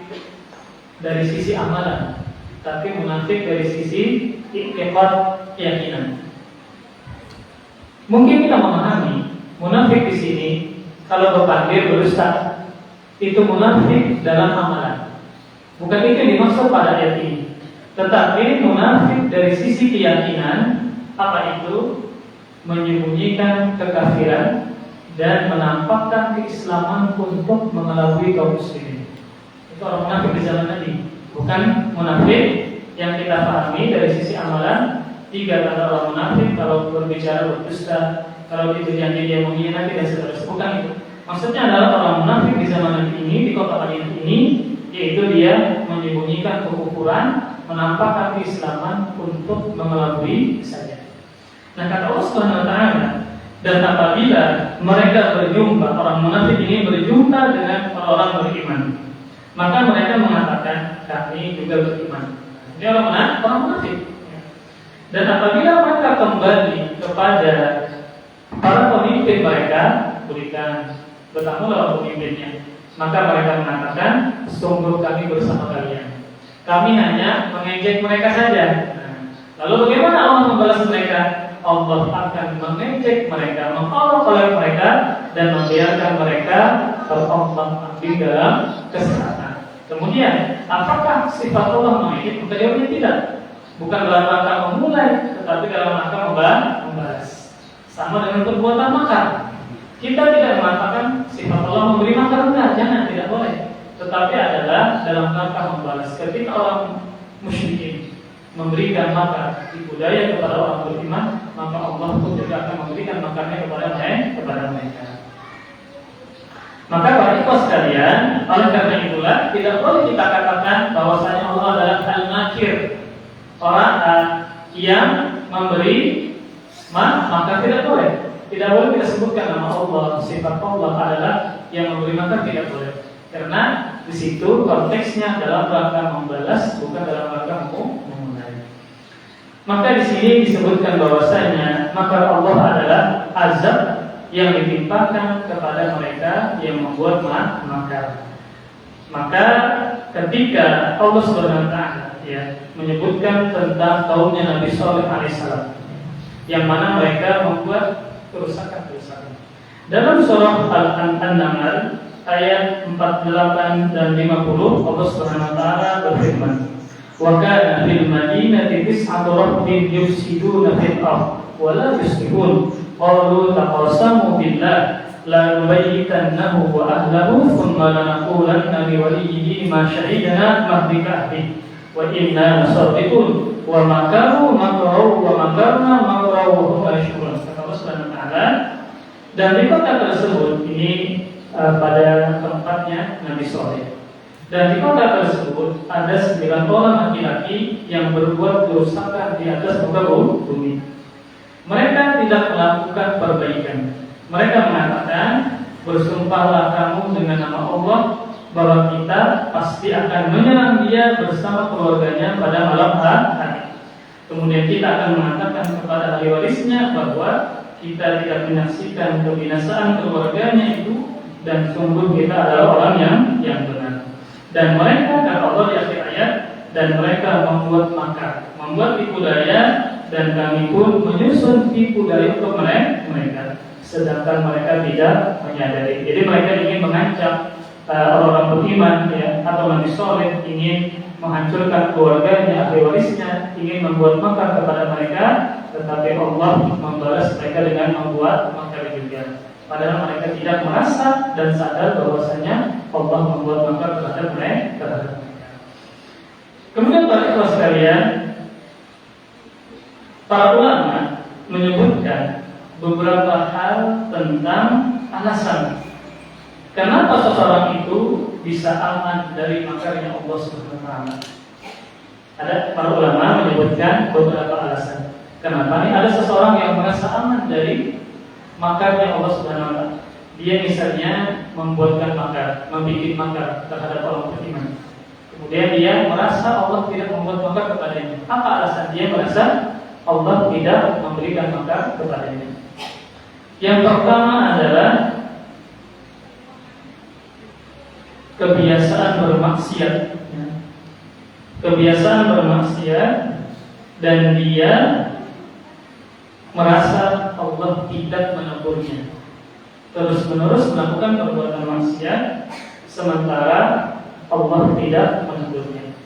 dari sisi amalan, tapi munafik dari sisi iktikad keyakinan. Mungkin kita memahami munafik di sini kalau berpanggil berusaha itu munafik dalam amalan. Bukan itu yang dimaksud pada ayat ini. Tetapi munafik dari sisi keyakinan, apa itu? Menyembunyikan kekafiran dan menampakkan keislaman untuk mengelabui kaum muslimin. Itu orang munafik di zaman Nabi, bukan munafik yang kita pahami dari sisi amalan. 3 kata orang munafik: kalau berbicara berdusta, kalau berjanji dia mengkhianati dan seterusnya. Bukan itu. Maksudnya adalah orang munafik di zaman ini, di kota Madinah ini, yaitu dia menyembunyikan kekufuran, menampakkan keislaman untuk mengelabui saja. Nah, kata Allah Subhanahu wa taala, dan apabila mereka berjumpa, orang munafik ini berjumpa dengan orang beriman, maka mereka mengatakan kami juga beriman. Ini orang munafik. Dan apabila mereka kembali kepada para pemimpin mereka, berikan bertemu lawan pemimpinnya, maka mereka mengatakan sungguh kami bersama kalian. Kami hanya mengejek mereka saja. Lalu bagaimana Allah membalas mereka? Allah akan mengejek mereka, mengolok-olok mereka, dan membiarkan mereka terombang-ambing dalam kesesatan. Kemudian, apakah sifat Allah mengejek? Jawabannya tidak. Bukan dalam rangka memulai, tetapi dalam rangka membalas. Sama dengan perbuatan makar. Kita tidak mengatakan sifat Allah memberi makar, enggak, jangan, tidak boleh. Tetapi adalah dalam rangka membalas. Ketika orang musyrikin memberikan makar di budaya kepada orang beriman, maka Allah pun juga akan memberikan makarnya kepada mereka. Maka para ikhwan sekalian, oleh karena itulah tidak boleh kita katakan bahwasanya Allah adalah al-makir, orang yang memberi maka tidak boleh. Tidak boleh kita sebutkan nama Allah, sifat Allah adalah yang memberi maka tidak boleh. Karena di situ konteksnya dalam rangka membalas, bukan dalam rangka memulai. Maka di sini disebutkan bahwasanya maka Allah adalah azab yang ditimpakan kepada mereka yang membuat makar. Maka ketika Allah Subhanahu wa taala menyebutkan tentang kaumnya Nabi Shalih alaihissalam, yang mana mereka membuat kerusakan. Dalam surah Al-Naml ayat 48 dan 50, Allah Subhanahu wa taala berfirman, "Wa kana fil madinati tis'atu rabbin yufsiduna fil ardh wa la yuslihun qalu taqasamu billah la nubayyitannahu wa ahlahu thumma lanaqulanna liwaliyyihi ma shahidna mahlika ahlihi wa inna lasaddiqun wa makaru makru wa makarna makru wa hum la yashurun." Kata Allah Subhanahu wa taala, dan di kota tersebut ini pada tempatnya Nabi Shalih, dan di kota tersebut ada 9 orang laki-laki yang berbuat kerusakan di atas muka bumi. Mereka tidak melakukan perbaikan. Mereka mengatakan, bersumpahlah kamu dengan nama Allah bahwa kita pasti akan menyerang dia bersama keluarganya pada malam hari. Kemudian kita akan mengatakan kepada ahli warisnya bahwa kita tidak menyaksikan kebinasaan keluarganya itu, dan sungguh kita adalah orang yang benar. Dan mereka, kata Allah di akhir ayat, dan mereka membuat makar, membuat tipu daya, dan kami pun menyusun tipu daya untuk mereka, sedangkan mereka tidak menyadari. Jadi mereka ingin mengancam orang-orang beriman, atau Nabi Shalih ingin menghancurkan keluarganya, ahli warisnya, ingin membuat makar kepada mereka, tetapi Allah membalas mereka dengan membuat makar juga. Padahal mereka tidak merasa dan sadar bahwasanya Allah membuat makar terhadap mereka. Kemudian para ikhwan sekalian, para ulama menyebutkan beberapa hal tentang alasan kenapa seseorang itu bisa aman dari makarnya Allah Subhanahu wa taala. Ada para ulama menyebutkan beberapa alasan. Kenapa nih ada seseorang yang merasa aman dari makarnya Allah Subhanahu wa taala? Dia misalnya membuatkan makar, membuat makar terhadap orang beriman. Kemudian dia merasa Allah tidak membuat makar kepadanya. Apa alasan dia merasa Allah tidak memberikan makar kepadanya? Yang pertama adalah kebiasaan bermaksiat. Kebiasaan bermaksiat, dan dia merasa Allah tidak menegurnya, terus-menerus melakukan perbuatan maksiat sementara Allah tidak menegurnya.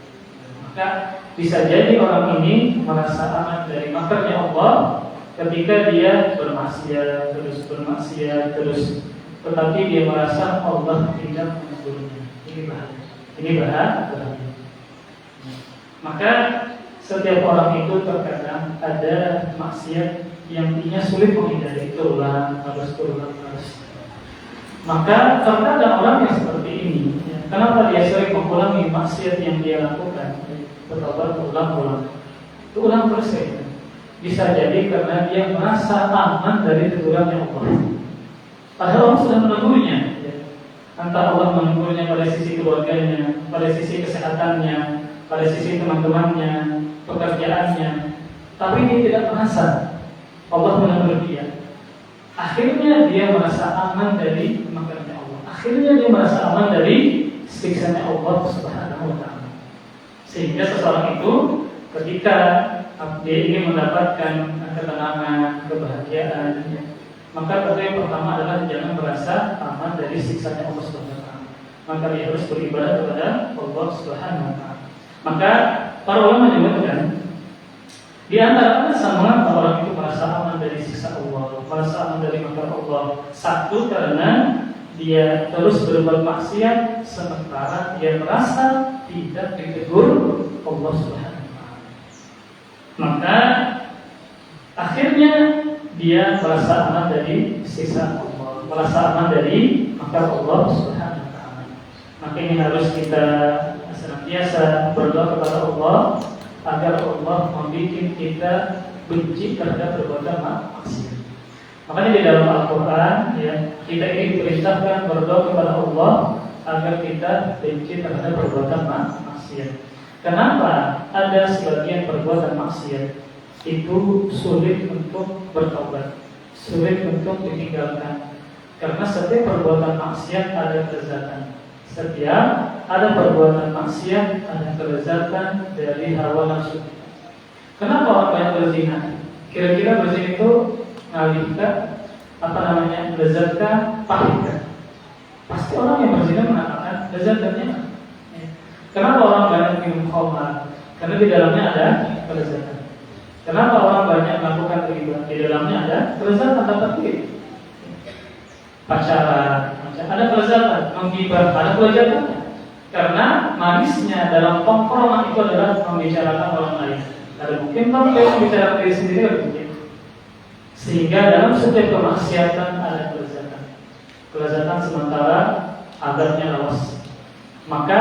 Maka bisa jadi orang ini merasa aman dari makarnya Allah ketika dia bermaksiat, tetapi dia merasa Allah tidak menegurnya. Ini bahaya. Ini bahagia. Maka setiap orang itu terkadang ada maksiat yang dia sulit menghindari, terulang harus. Maka terkadang orang yang seperti ini, kenapa dia sering mengulangi maksiat yang dia lakukan, bertobat ulang-ulang, itu ulang terus ya. Bisa jadi karena dia merasa aman dari tegurannya Allah. Padahal Allah sudah menegurnya. Entah Allah menegurnya pada sisi keluarganya, pada sisi kesehatannya, pada sisi teman-temannya, pekerjaannya, tapi dia tidak merasa Allah menegur dia. Akhirnya dia merasa aman dari makannya Allah. Akhirnya dia merasa aman dari siksanya Allah Subhanahu wa taala. Sehingga seseorang itu ketika dia ingin mendapatkan ketenangan, kebahagiaan, maka yang pertama adalah jangan merasa aman dari siksanya Allah Subhanahu wa taala. Maka dia harus beribadah kepada Allah Subhanahu wa taala. Maka para ulama menyebutkan di antara alasan mengapa orang itu merasa aman dari siksa Allah, merasa aman dari makar Allah, satu karena dia terus berbuat maksiat sementara dia merasa tidak ditegur Allah Subhanahu wa taala. Maka akhirnya dia merasa aman dari siksa Allah, merasa aman dari makar Allah Subhanahu wa taala. Maka ini harus kita senantiasa berdoa kepada Allah agar Allah membuat kita benci terhadap perbuatan maksiat. Makanya di dalam Al-Quran kita ini diperintahkan berdoa kepada Allah agar kita benci terhadap perbuatan maksiat. Kenapa? Ada sebagian perbuatan maksiat itu sulit untuk bertobat, sulit untuk ditinggalkan. Karena setiap perbuatan maksiat ada kelezatan. Setiap ada perbuatan maksiat ada kelezatan dari hawa nafsu. Kenapa orang banyak berzina? Kira-kira berzina itu ngalihkah? Lezatkah? Pahitkah? Pasti orang yang berzina mengatakan lezatannya. Kenapa orang banyak minum khamar? Karena di dalamnya ada kelezatan. Kenapa orang banyak melakukan riba? Di dalamnya ada kelezatan dapat duit. Pacaran, ada kelezatan, menggibah, ada kelezatan. Karena manisnya dalam tongkrongan itu adalah membicarakan orang lain. Ada mungkin kalau dia membicarakan diri sendiri ada mungkin. Sehingga dalam setiap kemaksiatan ada kelezatan. Kelezatan sementara agarnya lawas. Maka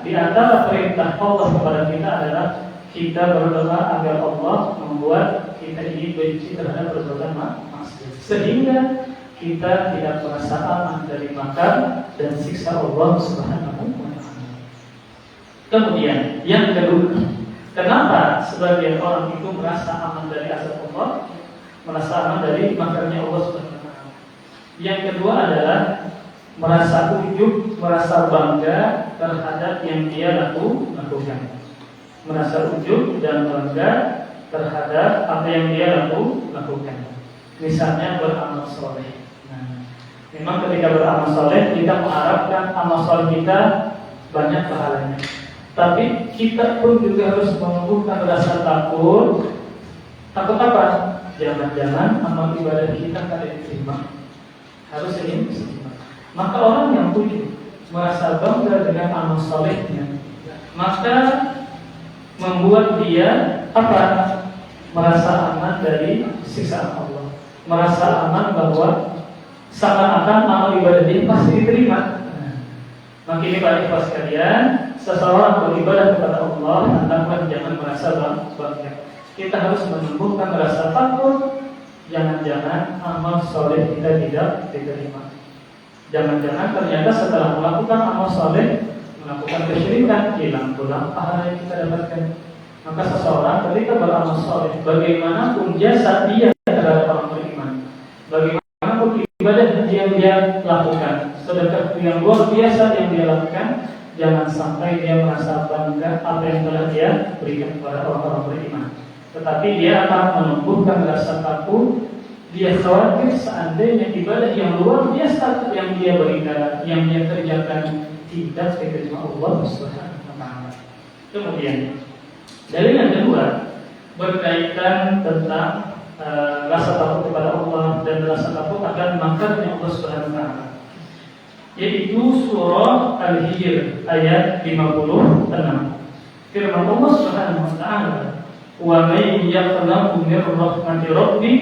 di antara perintah Allah kepada kita adalah kita berdoa agar Allah membuat kita ini benci terhadap perbuatan maksiat. Sehingga kita tidak merasa aman dari makar dan siksa Allah Subhanahu wa taala. Kemudian yang kedua, kenapa sebagian orang itu merasa aman dari azab Allah, merasa aman dari makarnya Allah Subhanahu wa taala? Yang kedua adalah merasa ujub, merasa bangga terhadap yang dia lakukan. Merasa ujub dan bangga terhadap apa yang dia lakukan. Misalnya beramal soleh. Memang ketika beramal soleh kita mengharapkan amal soleh kita banyak pahalanya. Tapi kita pun juga harus menumbuhkan rasa takut. Takut apa? Jangan-jangan amal ibadah kita tidak diterima. Harus ini diterima. Maka orang yang ujub merasa bangga dengan amal solehnya, maka membuat dia apa? Merasa aman dari siksaan Allah. Merasa aman bahwa seakan-akan amal ibadah dia pasti diterima. Maka ini Pak ikhlas sekalian, seseorang beribadah kepada Allah hendaklah jangan merasa bangga. Kita harus menumbuhkan rasa takut. Jangan-jangan amal soleh kita tidak diterima. Jangan-jangan ternyata setelah melakukan amal soleh, melakukan kesyirikan, hilang pula pahala yang kita dapatkan. Maka seseorang ketika beramal soleh, bagaimanapun jasa dia terhadap orang beriman, bagaimanapun ibadah yang dia lakukan, sedekah yang luar biasa yang dia lakukan, jangan sampai dia merasa bangga apa yang telah dia berikan kepada orang-orang beriman. Tetapi dia akan menumbuhkan rasa takut. Dia khawatir seandainya ibadah yang luar biasa yang dia berikan, yang dia kerjakan tidak diterima Allah Subhanahu wa taala. Kemudian dalil yang kedua berkaitan tentang rasa takut kepada Allah dan rasa takut akan makarnya Allah Subhanahu wa taala. yaitu surah Al-Hijr ayat 56. Firman Allah Subhanahu wa taala, "Wa may yaqnatu min rahmati rabbi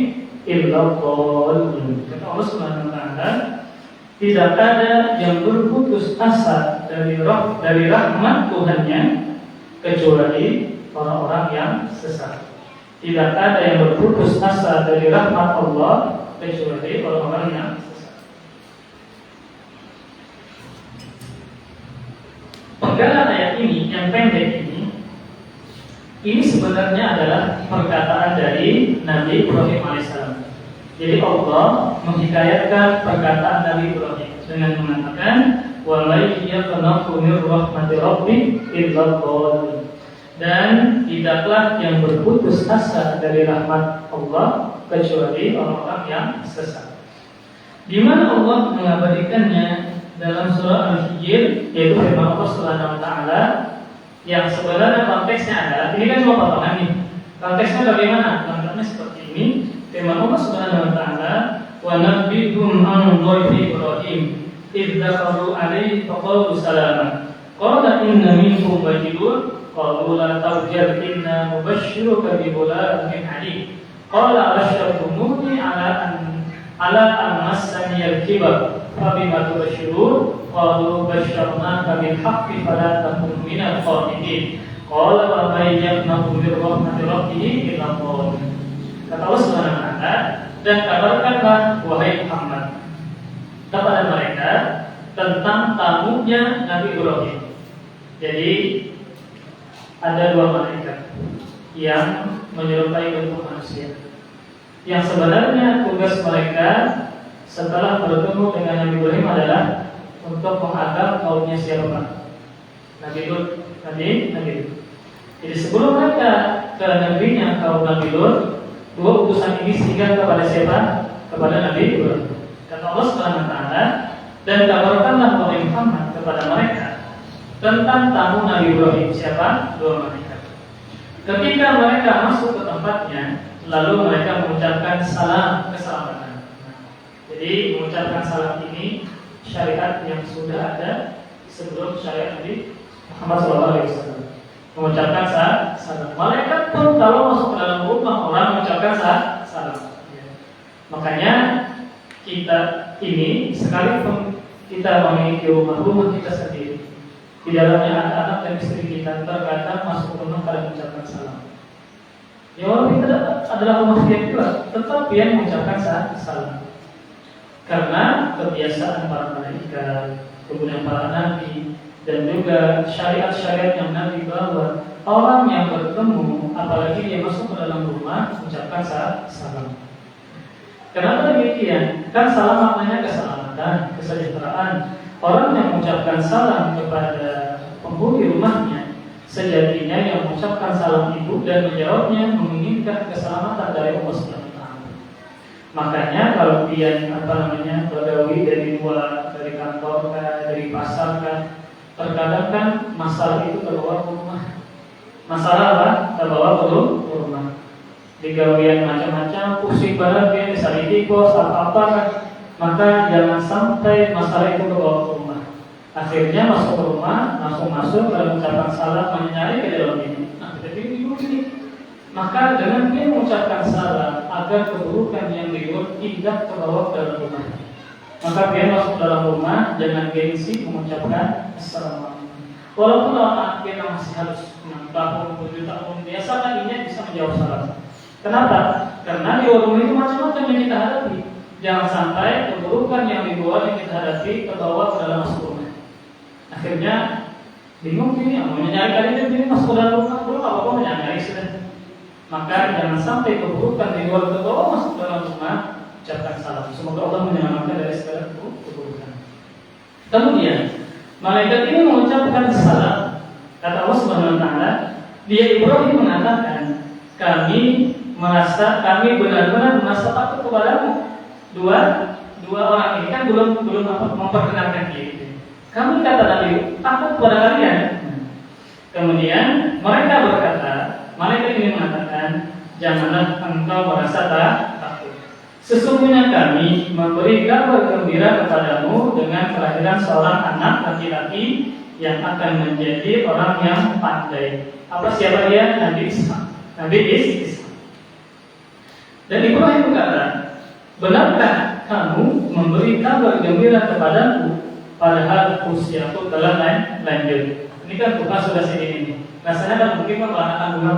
illa dhalun." Kata Allah Subhanahu wa taala, tidak ada yang berputus asa dari rahmat Tuhannya kecuali orang-orang yang sesat. Tidak ada yang berputus asa dari rahmat Allah kecuali orang-orang yang sesat. Penggalan ayat ini yang pendek ini sebenarnya adalah perkataan dari Nabi Ibrahim alaihissalam. Jadi Allah menghikayatkan perkataan Nabi Ibrahim dengan mengatakan, "Wa may yaqnatu min rahmati rabbi illa dhalun." Dan tidaklah yang berputus asa dari rahmat Allah kecuali orang-orang yang sesat. Di mana Allah mengabadikannya dalam surah Al-Hijr, yaitu firman Allah Subhanahu wa taala yang sebenarnya konteksnya adalah, ini kan cuma potongan nih. Konteksnya bagaimana? Konteksnya seperti ini. Firman Allah Subhanahu wa taala, "Wa nabbihum an dhaifi Ibrahim idz dakhalu alaihi faqalu salama. Qala inna minkum wajilun. Qalu la tawjal inna mubashshiruka bi ghulamin halim. Qala asyartumuni ala an massani al-kibar fa bima tubashshirun. Qalu basyarnaka bil haqqi fala takun minal qanitin. Qala wa may yaqnatu min rahmati rabbih illa dhalun." Kata Allah Subhanahu wa taala, "Dan kabarkanlah wahai Muhammad kepada mereka tentang tamunya Nabi Ibrahim." Jadi ada dua malaikat yang menyerupai bentuk manusia, yang sebenarnya tugas mereka setelah bertemu dengan Nabi Ibrahim adalah untuk mengadab kaumnya siapa? Nabi Lut, Nabi Lut. Jadi sebelum mereka ke negerinya kaum Nabi Lut, dua utusan ini singgah kepada siapa? Kepada Nabi Ibrahim. Kata Allah Subhanahu wa taala, "Dan kabarkanlah wahai Muhammad kepada mereka tentang tamu Nabi Ibrahim." Siapa? Dua malaikat. Ketika mereka masuk ke tempatnya, lalu mereka mengucapkan salam keselamatan. Jadi mengucapkan salam ini syariat yang sudah ada sebelum syariat Nabi Muhammad SAW. Mengucapkan salam. Malaikat pun kalau masuk ke dalam rumah orang mengucapkan salam. Makanya kita ini sekalipun kita memiliki rumah kita sendiri, di dalamnya anak-anak dan istri kita, terkadang masuk rumah pada mengucapkan salam. Ya walaupun kita adalah rumah dia juga, tetap dia mengucapkan salam. Karena kebiasaan para malaikat, kemudian para nabi, dan juga syariat-syariat yang Nabi bawa, orang yang bertemu, apalagi dia masuk ke dalam rumah, mengucapkan salam. Kenapa demikian? Kan salam maknanya keselamatan, kesejahteraan. Orang yang mengucapkan salam kepada penghuni rumahnya, sejatinya yang mengucapkan salam itu dan menjawabnya menginginkan keselamatan dari Allah Subhanahu wa taala. Makanya kalau dia bergawi dari luar, dari kantor, dari pasar kan, terkadang kan masalah itu terbawa ke rumah. Masalah apa? Terbawa ke rumah. Digawian macam-macam, pusing banget dia, disaliti bos, apa-apa kan. Maka jangan sampai masalah itu terbawa ke rumah. Akhirnya masuk ke rumah, langsung masuk dan mengucapkan salam, menyari ke dalam ini. Nah, jadi ini. Maka dengan dia mengucapkan salam agar keburukan yang dibuat tidak terbawa ke dalam rumah. Maka dia masuk dalam rumah, jangan gengsi mengucapkan assalamualaikum. Walaupun anak kita masih harus 6 tahun, 7 tahun, biasa kan ini bisa menjawab salam. Kenapa? Karena di warung itu macam-macam yang kita hadapi. Jangan sampai keburukan yang dibawa yang kita hadapi terbawa ke dalam masuk rumah. Akhirnya bingung ini, mau nyari kali ini masuk ke dalam rumah, belum apa-apa menyangkai sudah. Maka jangan sampai keburukan di luar terbawa masuk ke dalam rumah. Ucapkan salam. Semoga Allah menyelamatkan dari segala keburukan. Kemudian malaikat ini mengucapkan salam. Kata Allah Subhanahu wa taala, dia Ibrahim mengatakan, kami benar-benar merasa takut kepadamu. Dua orang ini kan belum memperkenalkan diri. Kami kata Nabi, takut kepada kalian. Kemudian mereka berkata, malaikat ini mengatakan, janganlah engkau merasa takut. Sesungguhnya kami memberi kabar gembira kepadamu dengan kelahiran seorang anak laki-laki yang akan menjadi orang yang pandai. Siapa dia? Nabi Ishak. Nabi Ishak. Dan Ibrahim berkata, benarkah kamu memberi kabar gembira kepadaku padahal usiaku telah lanjut? Ini kan bukan sudah segini. Rasanya kan mungkin akan benar.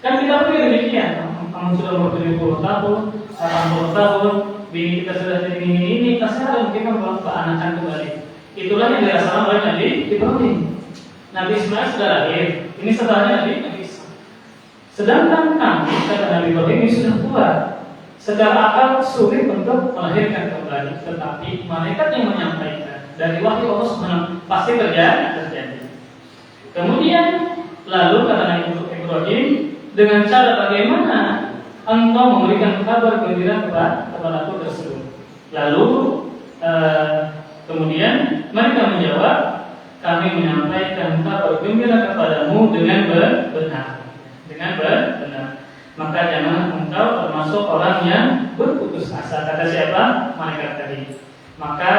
Kan kita pikir demikian. Kamu sudah ber-70 tahun, 80 tahun, bini kita sudah jadi ini, rasanya mungkin keanakan kembali. Itulah yang dirasakan oleh Nabi Ibrahim. Nabi Ismail sudah lahir. Ini setelahnya Nabi Ishak. Sedangkan kami, kata Nabi Ibrahim, ini sudah tua. Secara akal sulit untuk melahirkan kembali. Tetapi malaikat yang menyampaikan dari wahyu Allah SWT pasti terjadi. Kemudian lalu kata Nabi Ibrahim, dengan cara bagaimana engkau memberikan kabar gembira kepadaku tersebut? Lalu kemudian mereka menjawab, kami menyampaikan kabar gembira kepadamu dengan benar. Maka jangan engkau termasuk orang yang berputus asa. Kata siapa? Malaikat tadi. Maka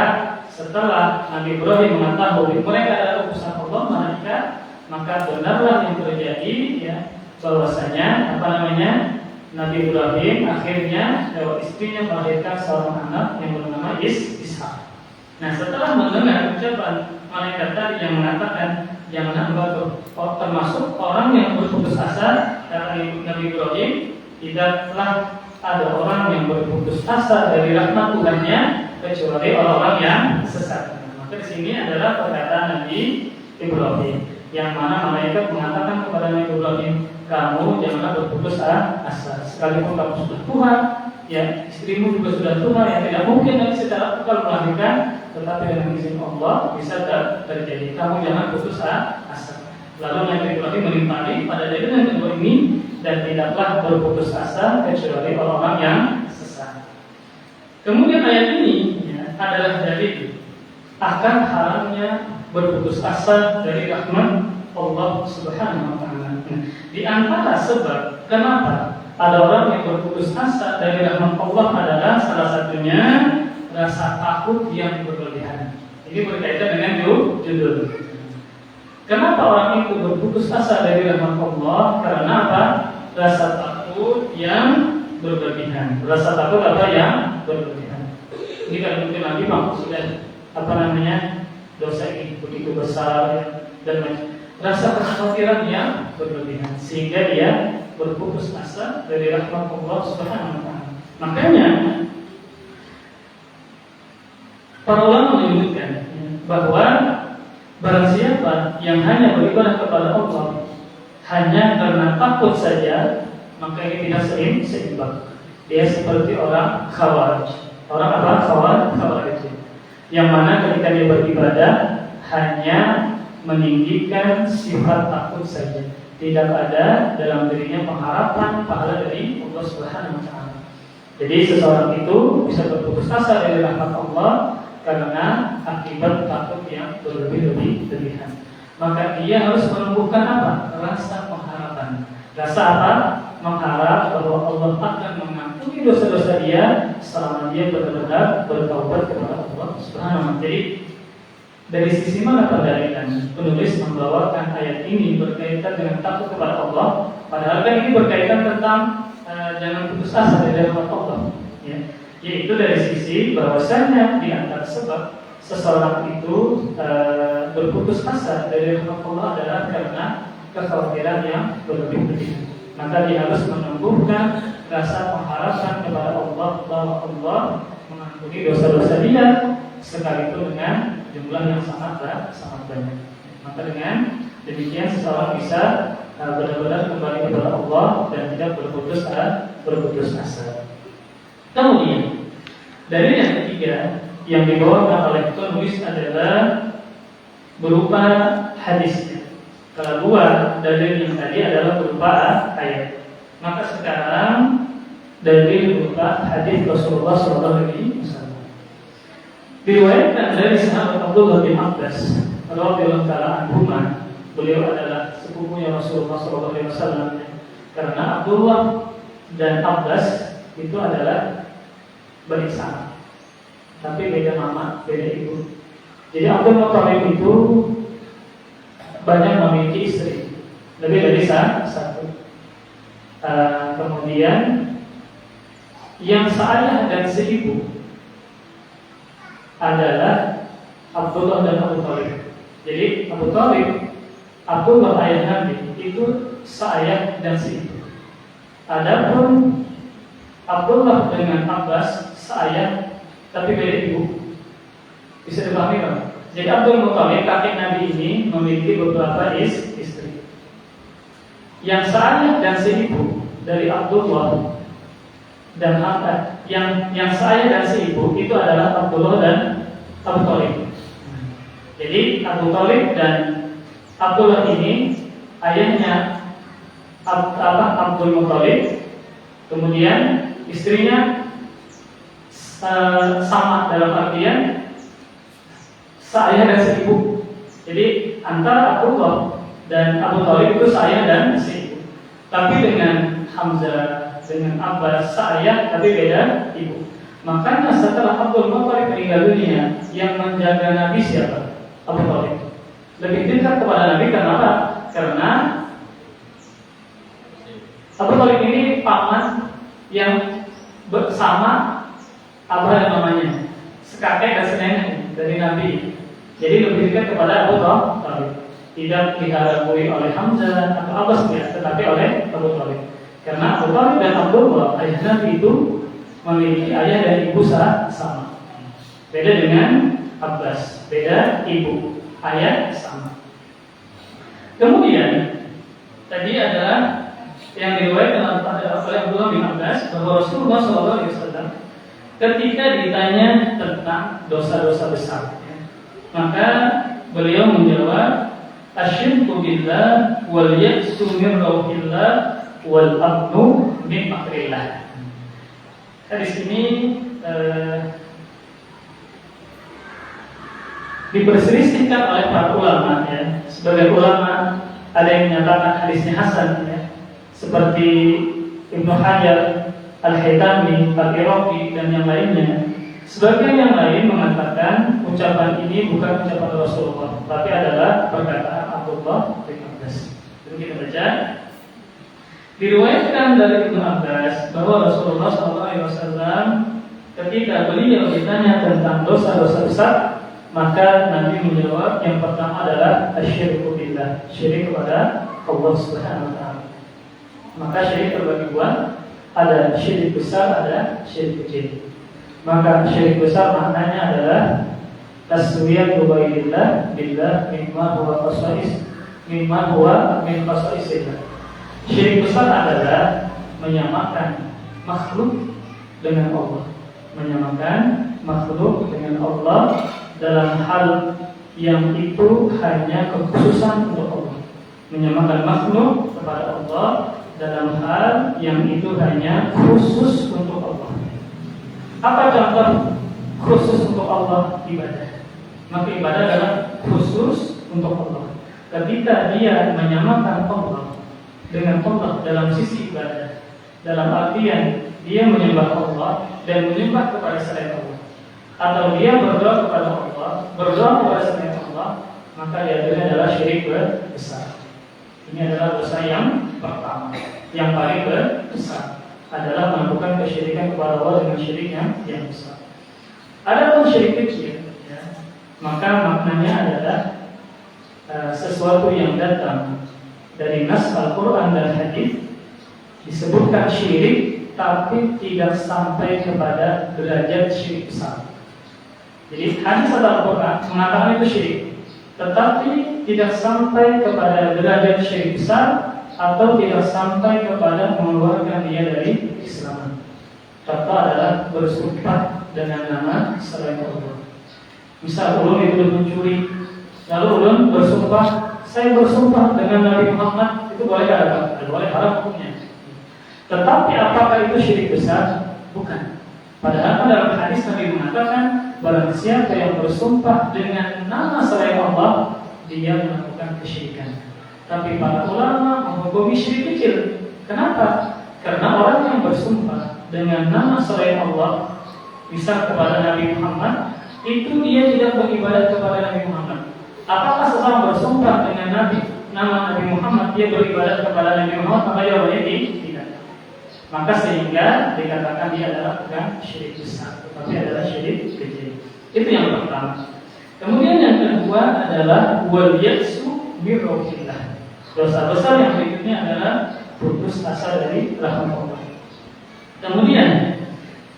setelah Nabi Ibrahim mengetahui mereka adalah utusan Allah, malaikat, maka benarlah yang terjadi, ya, bahwasanya Nabi Ibrahim akhirnya istrinya melahirkan seorang anak yang bernama Ishak. Nah, setelah mendengar ucapan malaikat tadi yang mengatakan jangan engkau termasuk orang yang berputus asa dari Nabi Ibrahim, tidaklah ada orang yang berputus asa dari rahmat Tuhannya kecuali orang-orang yang sesat. Maka di sini adalah perkataan Nabi Ibrahim, yang mana malaikat mengatakan kepada Nabi Ibrahim, kamu janganlah berputus asa. Sekalipun kamu sudah tua, ya istrimu juga sudah tua, yang tidak mungkin lagi secara akal melahirkan, tetapi dengan izin Allah bisa terjadi. Kamu jangan putus asa. Lalu Nabi Ibrahim menimpali pada dalil yang kedua ini, dan tidaklah berputus asa kecuali orang-orang yang sesat. Kemudian ayat ini adalah dalil akan haramnya berputus asa dari rahmat Allah Subhanahu wa taala. Di antara sebab kenapa ada orang yang berputus asa dari rahmat Allah adalah salah satunya rasa takut yang berlebihan. Ini berkaitan dengan judul. Kenapa orang itu berputus asa dari rahmat Allah? Karena apa? Rasa takut yang berlebihan. Rasa takut apa yang berlebihan. Ini kan mungkin lagi maksudnya dosa ini begitu besar, ya, dan rasa kekhawatiran yang berlebihan sehingga dia berputus asa dari rahmat Allah Subhanahu wa taala. Makanya para ulama menyebutkan bahwa barang siapa yang hanya beribadah kepada Allah hanya karena takut saja, maka ini tidak seimbang. Dia seperti orang khawarij. Orang apa? Khawarij. Yang mana ketika dia beribadah hanya meninggikan sifat takut saja, tidak ada dalam dirinya pengharapan pahala dari Allah Subhanahu wa taala. Jadi seseorang itu bisa berputus asa dari rahmat Allah karena akibat takut yang berlebih-lebihan. Maka dia harus menumbuhkan apa? Rasa pengharapan. Rasa apa? Mengharap bahwa Allah akan mengampuni dosa-dosa dia selama dia benar-benar bertaubat kepada Allah Subhanahu wa taala. Jadi dari sisi mana pendalilan? Penulis membawakan ayat ini berkaitan dengan takut kepada Allah, padahal kan ini berkaitan tentang jangan putus asa dari rahmat Allah, ya. Yaitu dari sisi bahwasanya di antara sebab seseorang itu berputus asa dari rahmat Allah adalah karena kekhawatiran yang berlebih-lebihan. Maka dia harus menumbuhkan rasa pengharapan kepada Allah bahwa Allah mengampuni dosa-dosa dia, sekalipun dengan jumlah yang sangat banyak. Maka dengan demikian seseorang bisa benar-benar kembali kepada Allah dan tidak berputus asa. Kemudian dari yang ketiga yang dibawakan oleh penulis adalah berupa hadisnya. Kalau dua dalil yang tadi adalah berupa ayat, maka sekarang dalil berupa hadis Rasulullah SAW. Diriwayatkan dari sahabat Abdullah bin Abbas radhiyallahu taala anhu, beliau adalah sepupunya Rasulullah SAW. Karena Abdullah dan Abbas itu adalah berislam, tapi beda mama, beda ibu. Jadi Abdul Muthalib itu banyak memiliki istri, lebih dari satu. Kemudian yang seayah dan seibu adalah Abdullah dan Abu Thalib. Jadi Abu Thalib, Abdullah ayah Nabi itu seayah dan seibu. Adapun Abdullah dengan Abbas seayah tapi beda ibu. Bisa dipahami kan? Jadi Abdul Muthalib kakek Nabi ini memiliki beberapa istri. Yang seayah dan seibu dari Abdullah dan yang seayah dan seibu itu adalah Abdullah dan Abu Thalib. Jadi Abu Thalib dan Abdullah ini ayahnya Abdul Muthalib, kemudian istrinya sama dalam artian seayah dan seibu. Jadi antara Abdullah dan Abu Thalib itu seayah dan seibu. Tapi dengan Hamzah, dengan Abbas seayah tapi beda ibu. Makanya setelah Abdul Muthalib meninggal dunia, yang menjaga Nabi siapa? Abu Thalib. Lebih dekat kepada Nabi karena apa? Karena Abu Thalib ini paman yang bersama Abraham namanya, sekakek dan senenek dari Nabi. Jadi lebih dekat kepada Abu Thalib. Tidak diharapui oleh Hamzah atau Abbas ya, tetapi oleh Abu Thalib. Karena Abu Thalib dan Abdullah ayah Nabi itu memiliki ayah dan ibu sama. Beda dengan Abbas, beda ibu, ayah sama. Kemudian tadi adalah yang diriwayatkan oleh Abdullah bin Abbas bahwa Rasulullah SAW ketika ditanya tentang dosa-dosa besar, maka beliau menjawab, asyirku billah wal ya'su min rawhillah wal abnu min makrillah. Di sini diperselisihkan oleh para ulama ya. Sebagai ulama ada yang menyatakan hadisnya hasan ya, seperti Ibnu Hajar, Al-Haytami, Al-Iraqi dan yang lainnya. Sebagian yang lain mengatakan ucapan ini bukan ucapan Rasulullah, tapi adalah perkataan Abdullah bin Abbas. Dan kita baca, diriwayatkan dari Ibnu Abbas bahwa Rasulullah SAW ketika beliau ditanya tentang dosa-dosa besar, maka Nabi menjawab yang pertama adalah asyirku billah, syirik kepada Allah Subhanahu wa taala. Maka syirik terbagi dua, ada syirik besar, ada syirik kecil. Maka syirik besar maknanya adalah taswiyatu ghairillah billah mimma huwa khasais mimma huwa min khasaisillah. Syirik besar adalah menyamakan makhluk dengan Allah, menyamakan makhluk dengan Allah dalam hal yang itu hanya kekhususan untuk Allah, menyamakan makhluk kepada Allah dalam hal yang itu hanya khusus untuk Allah. Apa contoh khusus untuk Allah? Ibadah. Maka ibadah adalah khusus untuk Allah. Ketika dia menyamakan Allah dengan Allah dalam sisi ibadah, dalam artian dia menyembah Allah dan menyembah kepada selain Allah, atau dia berdoa kepada Allah, berdoa kepada selain Allah, maka dia adalah syirik besar. Ini adalah dosa yang pertama, yang paling besar adalah melakukan kesyirikan kepada Allah dengan syirik yang besar. Adapun syirik kecil, ya, maka maknanya adalah sesuatu yang datang dari nas Al-Quran dan Hadis disebutkan syirik, tapi tidak sampai kepada derajat syirik besar. Jadi hadis Al-Quran mengatakan itu syirik, tetapi tidak sampai kepada derajat syirik besar atau tidak sampai kepada mengeluarkan dia dari Islam. Contoh adalah bersumpah dengan nama selain Allah. Misal ulun itu mencuri, lalu ulun bersumpah, saya bersumpah dengan Nabi Muhammad, itu boleh tidak? Boleh, haram hukumnya. Tetapi apakah itu syirik besar? Bukan. Padahal dalam hadis Nabi mengatakan, barang siapa yang bersumpah dengan nama selain Allah, dia melakukan kesyirikan. Tapi para ulama menghukumi syirik kecil. Kenapa? Karena orang yang bersumpah dengan nama selain Allah, misal kepada Nabi Muhammad, itu dia tidak beribadat kepada Nabi Muhammad. Apakah seseorang bersumpah dengan nama Nabi Muhammad, dia beribadat kepada Nabi Muhammad? Maka jawabannya tidak. Maka sehingga dikatakan dia adalah bukan syirik besar, tetapi adalah syirik kecil. Itu yang pertama. Kemudian yang kedua adalah wal ya'su bi rauhillah. Dosa besar yang berikutnya adalah putus asa dari rahmat Allah. Kemudian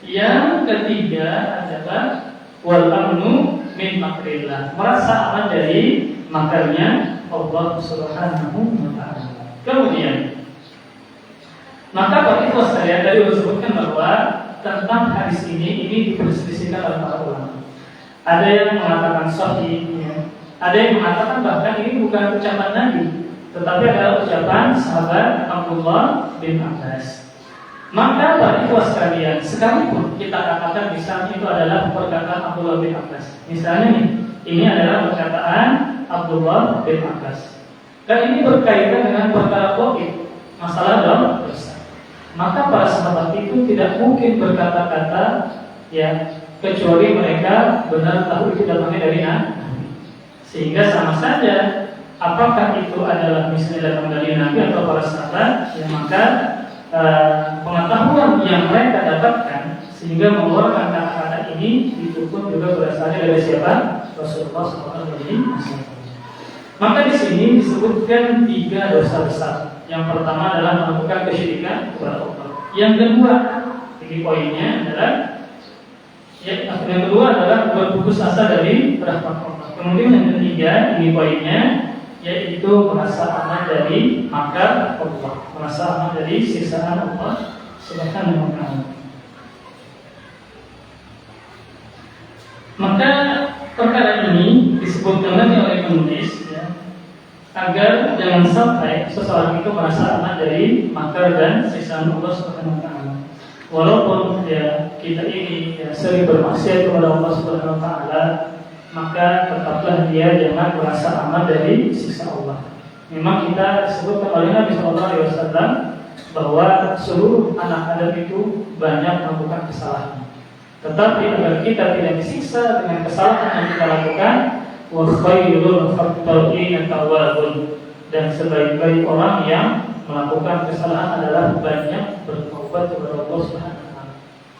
yang ketiga adalah wal amnu min makrillah, merasa aman dari makarnya Allah Subhanahu wa taala. Kemudian maka para ikhwah sekalian, tadi disebutkan bahwa tentang hadis ini diperselisihkan oleh para ulama. Ada yang mengatakan sahih, ada yang mengatakan bahkan ini bukan ucapan Nabi, tetapi adalah ucapan sahabat Abdullah bin Abbas. Maka para ikhwah sekalian, sekalipun kita katakan misalnya itu adalah perkataan Abdullah bin Abbas. Misalnya nih, ini adalah perkataan Abdullah bin Abbas, dan ini berkaitan dengan perkara gaib, masalah dosa. Maka para sahabat itu tidak mungkin berkata-kata ya kecuali mereka benar tahu itu datangnya dari Nabi. Sehingga sama saja apakah itu adalah misalnya datang dari Nabi atau para sahabat, ya maka pengetahuan yang mereka dapatkan sehingga mengeluarkan kata-kata ini itu pun juga berasalnya dari siapa? Rasulullah SAW. Maka di sini disebutkan 3 dosa besar. Yang pertama adalah melakukan kesyirikan kepada Allah. Yang kedua, ini poinnya adalah yang kedua adalah berputus asa dari rahmat Allah. Kemudian yang ketiga, ini poinnya, yaitu merasa aman dari makar Allah, merasa aman dari siksaan Allah Subhanahu wa taala. Maka perkara ini disebutkan lagi oleh penulis agar jangan sampai seseorang itu merasa aman dari makar dan siksaan Allah Subhanahu wa taala. Walaupun kita ini sering bermaksiat kepada Allah Subhanahu wa taala, maka tetaplah dia jangan merasa aman dari siksa Allah. Memang kita disebutkan oleh Nabi sallallahu alaihi wasallam bahwa seluruh anak Adam itu banyak melakukan kesalahan. Tetapi agar kita tidak disiksa dengan kesalahan yang kita lakukan, wa khairul khata'in at-tawwabun, dan sebaik-baik orang yang melakukan kesalahan adalah banyak bertaubat kepada Allah Subhanahu wa taala.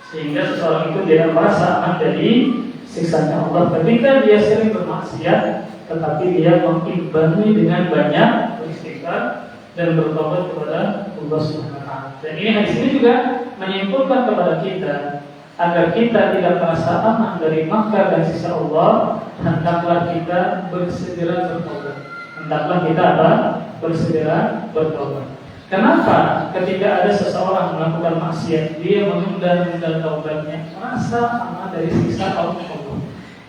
Sehingga seseorang itu tidak merasa aman dari siksanya Allah ketika dia sering bermaksiat, tetapi dia mengimbangi dengan banyak beristighfar dan bertaubat kepada Allah Subhanahu wa taala. Dan ini hadis ini juga menyimpulkan kepada kita agar kita tidak merasa aman dari makar dan siksa Allah, hendaklah kita bersegera bertaubat. Hendaklah kita bersegera bertaubat. Kenapa ketika ada seseorang melakukan maksiat, dia menunda-nunda taubatnya, merasa aman dari siksa Allah.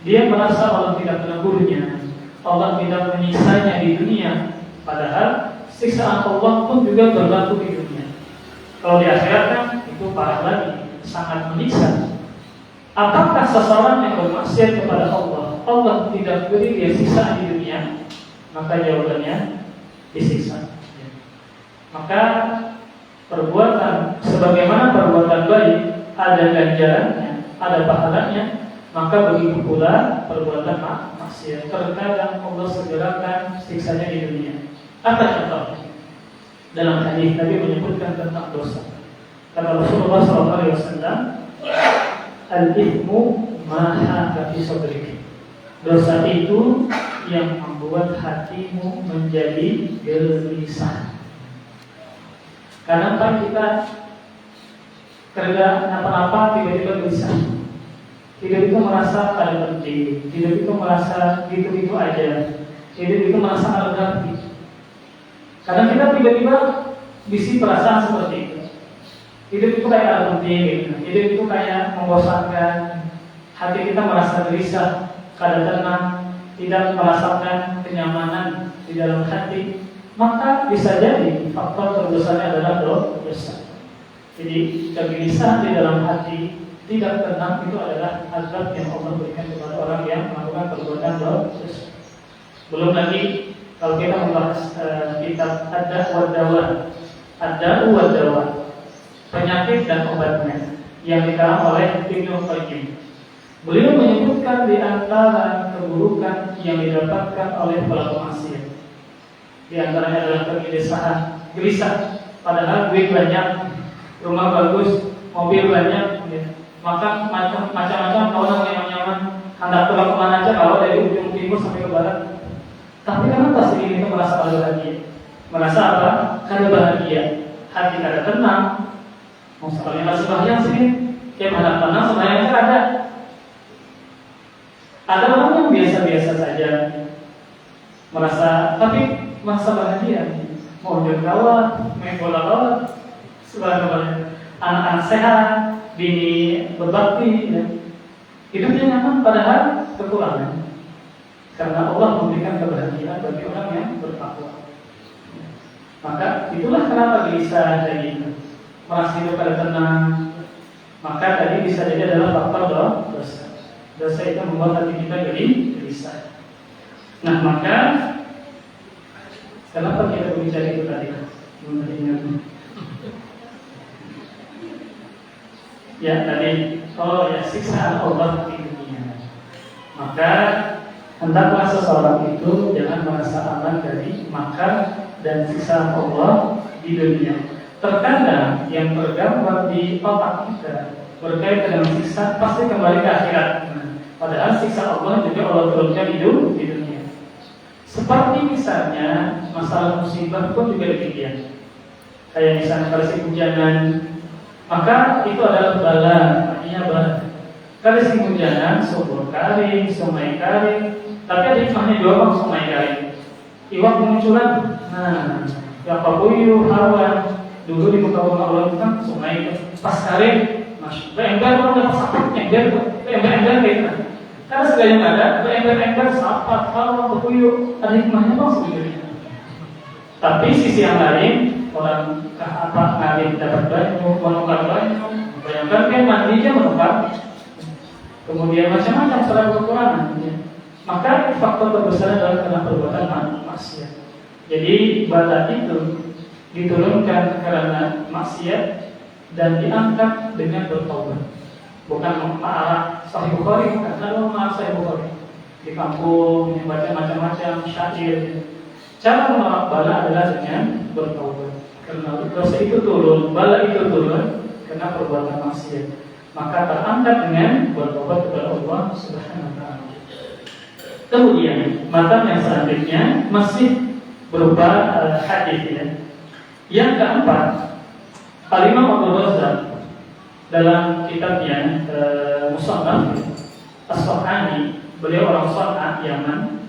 Dia merasa Allah tidak menegurnya, Allah tidak menyisanya di dunia, padahal siksaan Allah pun juga berlaku di dunia. Kalau di akhirat kan itu parah lagi, sangat menyiksa. Apakah seseorang yang bermaksiat kepada Allah, Allah tidak beri dia siksa di dunia? Maka jawabannya disiksa. Maka perbuatan sebagaimana perbuatan baik ada ganjarannya, ada pahalanya, maka begitu pula perbuatan maksiat. Terkadang Allah segerakan siksanya di dunia. Apa contohnya? Dalam hadis Nabi menyebutkan tentang dosa. Kata Rasulullah SAW, al-ithmu ma haka fi sadrika. Dosa itu yang membuat hatimu menjadi gelisah. Kadang kan kita kerja apa-apa tiba-tiba gelisah, tiba-tiba merasa ada penting, tiba-tiba merasa gitu-gitu aja, tiba-tiba merasa ada berarti. Kadang kita tiba-tiba bisi perasaan seperti itu. Hidup itu kayak ada penting, gitu. Hidup itu kayak membosankan, hati kita merasa gelisah, kadang tenang, tidak merasakan kenyamanan di dalam hati. Maka bisa jadi faktor terbesarnya adalah dosa. Jadi kegelisahan di dalam hati, tidak tenang, itu adalah azab yang Allah berikan kepada orang yang melakukan perbuatan dosa. Belum lagi kalau kita membahas kitab Ad-Da'u wad-Dawa. penyakit dan obatnya yang dikarang oleh Ibnu Qayyim. Beliau menyebutkan di antara keburukan yang didapatkan oleh pelaku maksiat. Di antaranya adalah kegelisahan, gelisah. Padahal duit banyak, rumah bagus, mobil banyak, ya. Maka macam-macam orang yang nyaman, hendak pulang kemana aja kalau dari ujung timur sampai ke barat. Tapi kenapa sih kita merasa bahagia? Merasa apa? Kada bahagia, hati kada tenang. Mau sekali masih bahagia sih, kayak mana tenang sebenarnya ada. Ada orang yang biasa-biasa saja merasa, tapi merasa bahagia. Mau jalan kawan, main bola kawan, sebagainya. Anak-anak sehat, bini berbakti, ya. Hidupnya nyaman padahal kekurangan. Karena Allah memberikan kebahagiaan bagi orang yang bertakwa. Maka itulah kenapa bisa jadi merasa hidup pada tenang. Maka tadi bisa jadi adalah faktor dosa. Dosa itu membuat hati kita jadi gelisah. Nah maka kenapa kita berbicara itu tadi? Ya tadi, siksaan Allah di dunia. Maka hendaklah seseorang itu jangan merasa aman dari makar dan siksaan Allah di dunia. Terkadang yang tergambar di otak kita berkaitan dengan siksa pasti kembali ke akhirat. Padahal siksa Allah juga Allah turunkan di dunia. Seperti misalnya masalah musibah pun juga demikian. Kayak misalnya kalau hujanan, maka itu adalah bala, artinya bala. Kalau hujanan, sumur kering, sungai kering, tapi ada hikmahnya dua bang sungai kering. Iwak kemunculan, yang papuyuh, hawan, dulu di muka rumah Allah itu kan sungai pas kering, ember orang dapat sapat, ember gitu. Karena segala yang ada, ember sapat, hawan, papuyuh, ada hikmahnya bang sebenarnya. Tapi sisi yang lain, orang ngalim dapat banyu, menukar banyu, bayangkan kan mandinya menukar, kemudian macam-macam secara kekurangan. Maka faktor terbesar adalah karena perbuatan maksiat. Jadi bala itu diturunkan karena maksiat dan diangkat dengan bertaubat. Bukan ma'arah Sahih Bukhari, bukan. Kalau ma'arah Sahih Bukhari di kampung membaca macam-macam syair. Cara menolak bala adalah dengan bertaubat. Karena dosa itu turun, bala itu turun karena perbuatan maksiat. Maka terangkat dengan bertobat kepada Allah Subhanahu wa taala. Kemudian matan yang selanjutnya masih berupa hadis ya. Yang keempat, Al-Imam Abu Razzaq dalam kitabnya Musannaf As-San'ani, beliau orang San'a Yaman,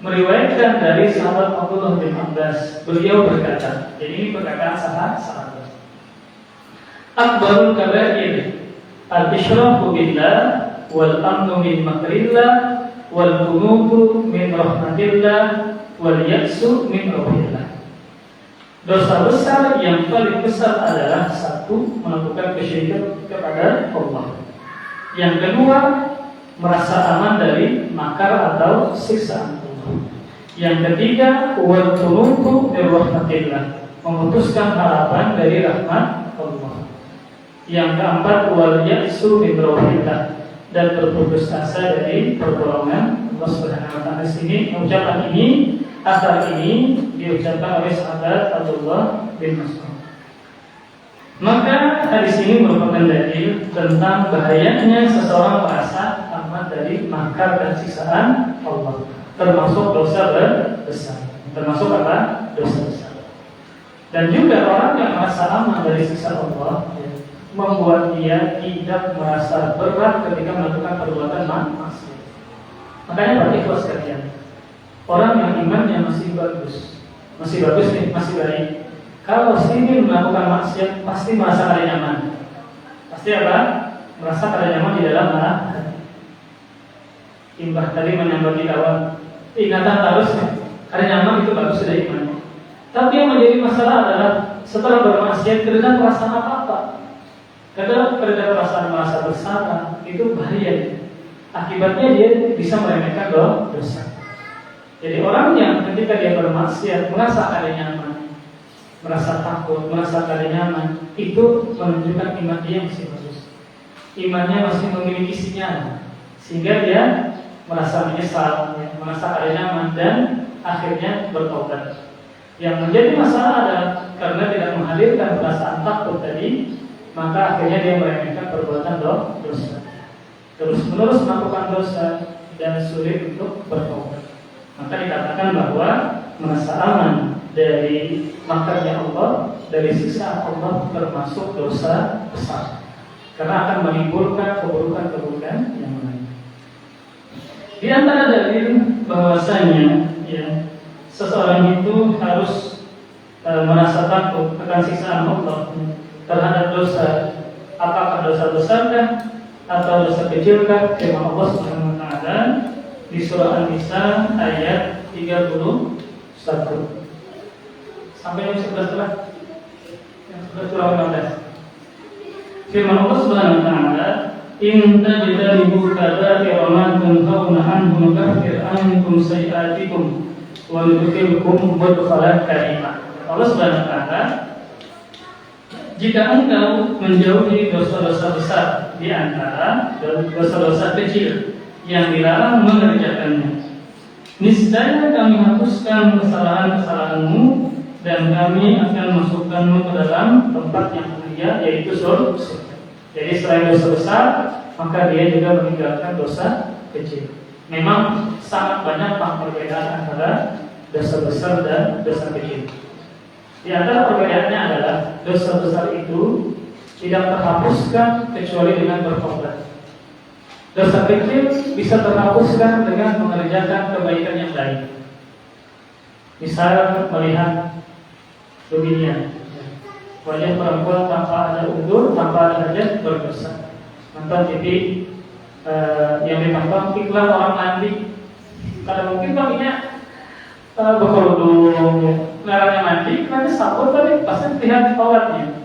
meriwayatkan dari sahabat Abdullah bin Abbas, beliau berkata, jadi ini perkataan sahabat. Akbarul kabair al-isyraku billah wal amnu min makrillah wal qunutu min rahmatillah wal ya'su min rahmatillah. Dosa besar yang paling besar adalah satu, melakukan kesyirikan kepada Allah. Yang kedua, merasa aman dari makar atau siksaan Allah. Yang ketiga, wal qunutu min rahmatillah, memutuskan harapan dari rahmat Allah. Yang keempat, wal ya'su min rahmatillah, dan berputus asa dari pertolongan Allah Subhanahu wa taala. Sini ucapan ini, asal ini diucapkan oleh sahabat Abdullah bin Mas'ud. Maka hadis ini merupakan dalil tentang bahayanya seseorang merasa aman dari makar dan siksaan Allah, termasuk dosa besar. Termasuk apa? Dosa besar. Dan juga orang yang merasa aman dari siksa Allah membuat dia tidak merasa berat ketika melakukan perbuatan maksiat. Makanya bagi kelas sekalian, orang yang imannya masih bagus nih, masih baik, kalau ingin melakukan maksiat pasti merasa kada nyaman. Pasti apa? Merasa kada nyaman di dalam hati. Imbah tadi menyambut kawan, ingatan harus kada nyaman itu bagus sudah imannya. Tapi yang menjadi masalah adalah setelah bermaksiat tidak merasa apa-apa. Kadang ada perasaan merasa bersalah, itu bahaya. Akibatnya dia bisa meremehkan dosa. Jadi orang yang ketika dia bermaksiat merasa ada nyaman, merasa takut, merasa tidak nyaman, itu menunjukkan iman dia masih bagus. Imannya masih memiliki sinyal, sehingga dia merasa menyesal, ya, merasa tidak nyaman dan akhirnya bertobat. Yang menjadi masalah adalah karena tidak menghadirkan perasaan takut tadi, maka akhirnya dia meremehkan perbuatan dosa, terus-menerus melakukan dosa dan sulit untuk bertobat. Maka dikatakan bahwa merasa aman dari makarnya Allah, dari siksa Allah termasuk dosa besar, karena akan menimbulkan keburukan-keburukan yang lain. Di antara dalil bahwasanya ya, seseorang itu harus merasa takut akan siksaan Allah terhadap dosa, apakah dosa besarkah atau dosa kecilkah? Firman Allah Subhanahu wa taala di surah An-Nisa ayat 31 sampai yang 11 lah. Yang 11 surah 15. Firman Allah Subhanahu wa taala, "In tajtanibu kaba'ira ma tunhauna anhu nukaffir ankum sayi'atikum wa nudkhilkum mudkhalan karima." Allah Subhanahu wa taala, jika engkau menjauhi dosa-dosa besar di antara dosa-dosa kecil yang dilarang mengerjakannya, niscaya kami hapuskan kesalahan-kesalahanmu dan kami akan masukkanmu ke dalam tempat yang mulia, yaitu surga. Jadi selain dosa besar, maka dia juga meninggalkan dosa kecil. Memang sangat banyak perbedaan antara dosa besar dan dosa kecil. Di antara perbedaannya adalah dosa besar itu tidak terhapuskan kecuali dengan bertobat. Dosa kecil bisa terhapuskan dengan mengerjakan kebaikan yang lain. Misal melihat beginian, wajah perempuan tanpa ada udur, tanpa ada hajat berdosa. Nonton TV yang ditonton iklan orang mandi, kalau mungkin baginya berkerudung, larangnya mandi, karena sabun tadi pasti lihat auratnya,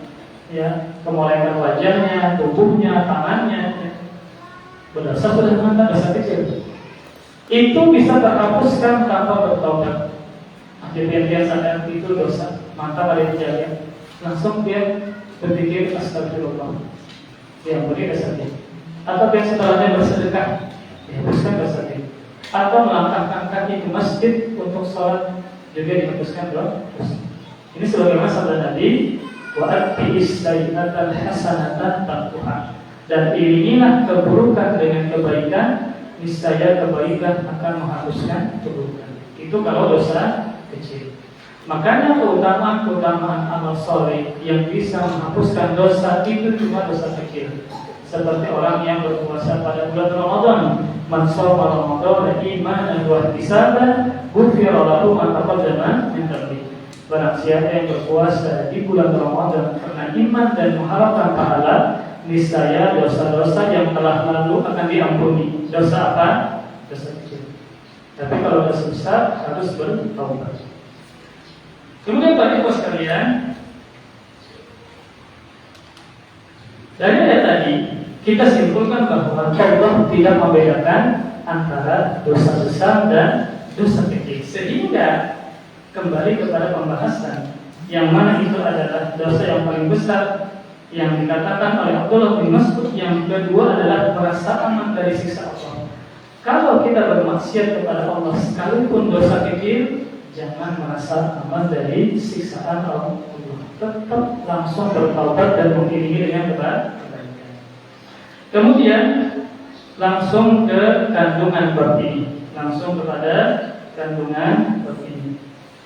ya, kemolekan wajahnya, tubuhnya, tangannya, ya. Berdosa sudah mantan dosa kecil. Itu bisa terhapuskan tanpa bertobat. Akhirnya dia sadar itu dosa, maka pada dia langsung dia berpikir astagfirullah, dia beri dosa dia. Atau dia setelahnya bersedekah, dihapuskan dosa dia. Atau melangkahkan kaki ke masjid untuk sholat, juga dihapuskan dosa. Ini sebagaimana sabda Nabi, wa atbi'is sayyi'atal hasanatan tamhuha, dan iringilah keburukan dengan kebaikan, niscaya kebaikan akan menghapuskan keburukan. Itu kalau dosa kecil. Makanya keutamaan amal soleh yang bisa menghapuskan dosa itu cuma dosa kecil. Seperti orang yang berpuasa pada bulan Ramadan, man shoma Ramadan imanan wa ihtisaban ghufira lahu ma taqaddama min dhanbi. Barang siapa yang berpuasa di bulan Ramadan karena iman dan mengharapkan pahala, niscaya dosa-dosa yang telah lalu akan diampuni. Dosa apa? Dosa kecil. Tapi kalau dosa besar harus bertaubat. Kemudian Bapak Ibu sekalian, dari ayat tadi kita simpulkan bahwa Allah tidak membedakan antara dosa besar dan dosa kecil, sehingga kembali kepada pembahasan yang mana itu adalah dosa yang paling besar yang dikatakan oleh Abdullah bin Mas'ud. Yang kedua adalah merasa aman dari siksa Allah. Kalau kita bermaksiat kepada Allah sekalipun dosa kecil, jangan merasa aman dari siksaan Allah. Tetap langsung bertaubat dan mengiringi dengan kebaikan. Kemudian langsung ke kandungan bab ini, langsung kepada kandungan bab ini.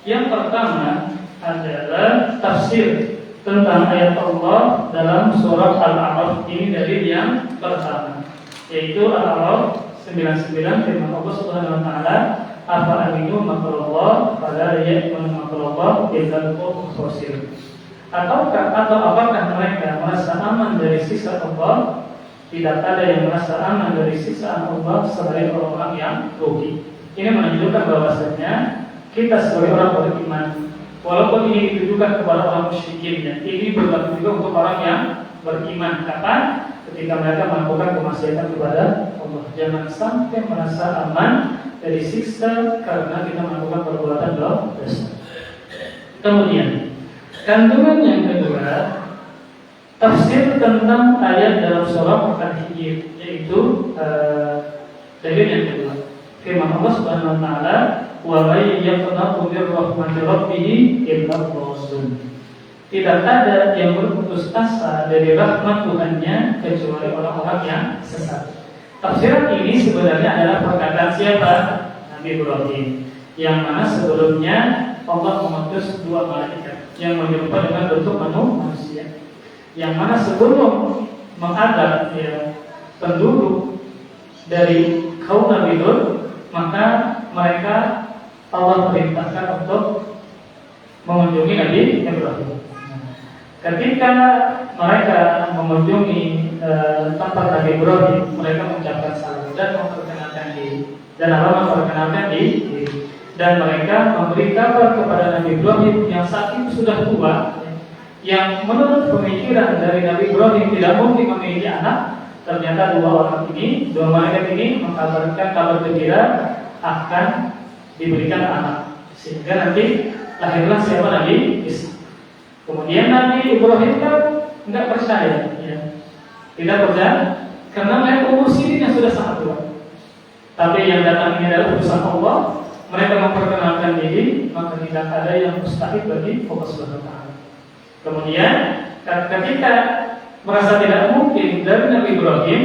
Yang pertama adalah tafsir tentang ayat Allah dalam surat Al-A'raf. Ini dari yang pertama, yaitu Al-A'raf 99, firman Allah Subhanahu wa taala, "Afa aminu makrallah fala ya'manu makrallah illa al-qawmul khasirin." Atau apakah mereka merasa aman dari siksa Allah? Tidak ada yang merasa aman dari siksaan Allah selain orang-orang yang rugi. Ini menunjukkan bahwasanya kita sebagai orang beriman, walaupun ini ditujukan kepada orang musyrikin, ini berlaku juga untuk orang yang beriman. Kapan? Ketika mereka melakukan kemaksiatan kepada Allah. Jangan sampai merasa aman dari siksa karena kita melakukan perbuatan dosa. Kemudian Kandungan yang kedua, tafsir tentang ayat dalam surah Al-Hijr, yaitu dalil yang kedua. Firman Allah Subhanahu wa taala, "Wa may yaqnatu bir rahmati rabbih illa dhaallun." Tidak ada yang berputus asa dari rahmat Tuhannya kecuali orang-orang yang sesat. Tafsiran ini sebenarnya adalah perkataan siapa? Nabi Ibrahim. Yang mana sebelumnya Allah mengutus dua malaikat yang menyerupai dengan bentuk manusia. Yang mana sebelum mengadab penduduk dari kaum Nabi Lut, maka mereka Allah perintahkan untuk mengunjungi Nabi Ibrahim. Ketika mereka mengunjungi tempat Nabi Ibrahim, mereka mengucapkan salam dan memperkenalkan diri dan mereka memberi kabar kepada Nabi Ibrahim yang saat itu sudah tua, yang menurut pemikiran dari Nabi Ibrahim tidak mungkin memiliki anak. Ternyata dua malaikat ini mengkabarkan kabar gembira akan diberikan anak, sehingga nanti lahirlah siapa? Nabi Isa. Kemudian Nabi Ibrahim kan tidak percaya, tidak percaya karena mereka umur sini sudah sangat tua. Tapi yang datang ini adalah utusan Allah. Mereka memperkenalkan diri, maka tidak ada yang mustahil bagi Allah Subhanahu wa taala. Kemudian ketika merasa tidak mungkin dari Nabi Ibrahim,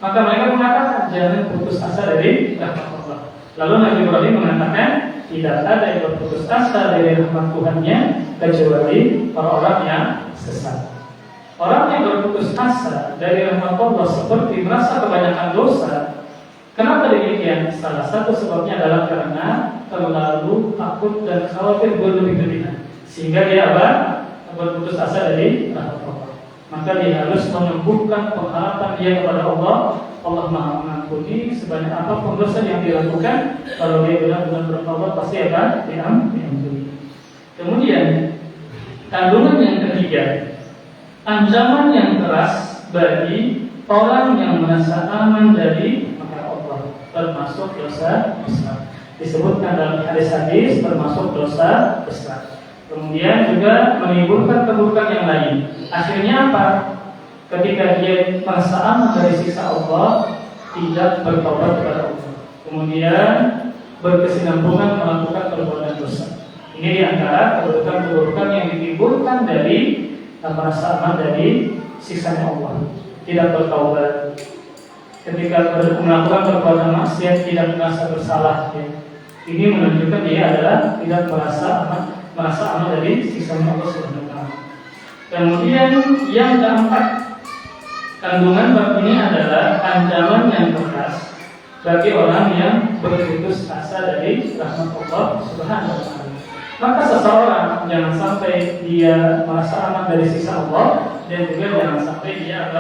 maka mereka mengatakan jangan putus asa dari rahmat Allah. Lalu Nabi Ibrahim mengatakan tidak ada yang berputus asa dari rahmat Tuhannya kecuali orang-orang yang sesat. Orang yang berputus asa dari rahmat Allah seperti merasa kebanyakan dosa. Kenapa demikian? Salah satu sebabnya adalah karena terlalu takut dan khawatir berlebih-lebihan, sehingga dia berputus asa dari rahmat Allah. Maka dia harus menumbuhkan pengharapan dia kepada Allah. Allah Maha mengampuni sebanyak apapun dosa yang dilakukan. Kalau dia benar-benar bertaubat, pasti akan diampuni. Kemudian kandungan yang ketiga, ancaman yang keras bagi orang yang merasa aman dari termasuk dosa besar. Disebutkan dalam hadis-hadis termasuk dosa besar. Kemudian juga menimbulkan keburukan yang lain. Akhirnya apa? Ketika dia merasa aman dari siksa Allah, tidak bertobat kepada Allah. Kemudian berkesinambungan melakukan perbuatan dosa. Ini diantara keburukan-keburukan yang ditimbulkan dari merasa aman dari siksa Allah. Tidak bertaubat. Ketika melakukan perbuatan maksiat tidak merasa bersalah, ini menunjukkan dia adalah tidak merasa aman dari siksa Allah Subhanahu wa taala. Kemudian yang keempat, kandungan bab ini adalah ancaman yang keras bagi orang yang berputus asa dari rahmat Allah Subhanahu wa taala. Maka seseorang jangan sampai dia merasa aman dari siksa Allah, dan juga jangan sampai dia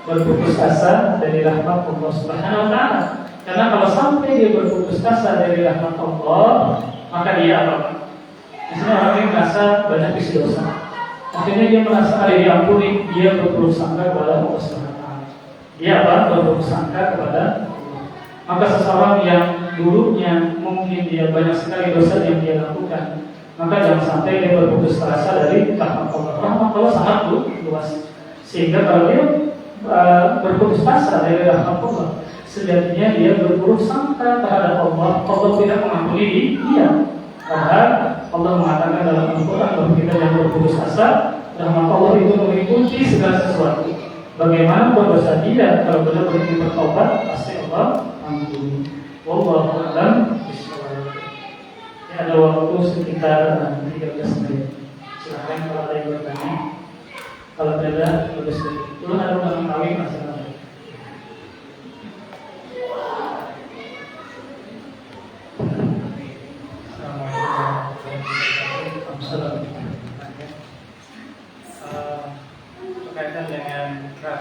berputus asa dari rahmat Allah Subhanahu wa taala. Karena kalau sampai dia berputus asa dari rahmat Allah, maka dia misalnya orang yang merasa banyak isi dosa, akhirnya dia merasa ada diampuni, dia berburuk sangka kepada Allah Subhanahu wa taala. Dia berburuk sangka kepada Allah. Maka seseorang yang dulunya mungkin dia banyak sekali dosa yang dia lakukan, maka jangan sampai dia berputus asa dari rahmat Allah. Rahmat Allah sangat luas, sehingga kalau dia berputus asa dari rahmat Allah, sejatinya dia berburuk sangka terhadap Allah. Allah tidak mengampuni dia. Padahal Allah mengatakan dalam Al-Quran bahwa kita yang berputus asa, rahmat Allah itu meliputi segala sesuatu. Bagaimana berdosa dia, kalau benar berhenti bertobat, pasti Allah ampuni. Wallahu a'lam bishawab. Ada waktu sekitar 13 menit. Silakan kalau ada yang bertanya. Kalau tidak, lebih sedikit. Dulu ada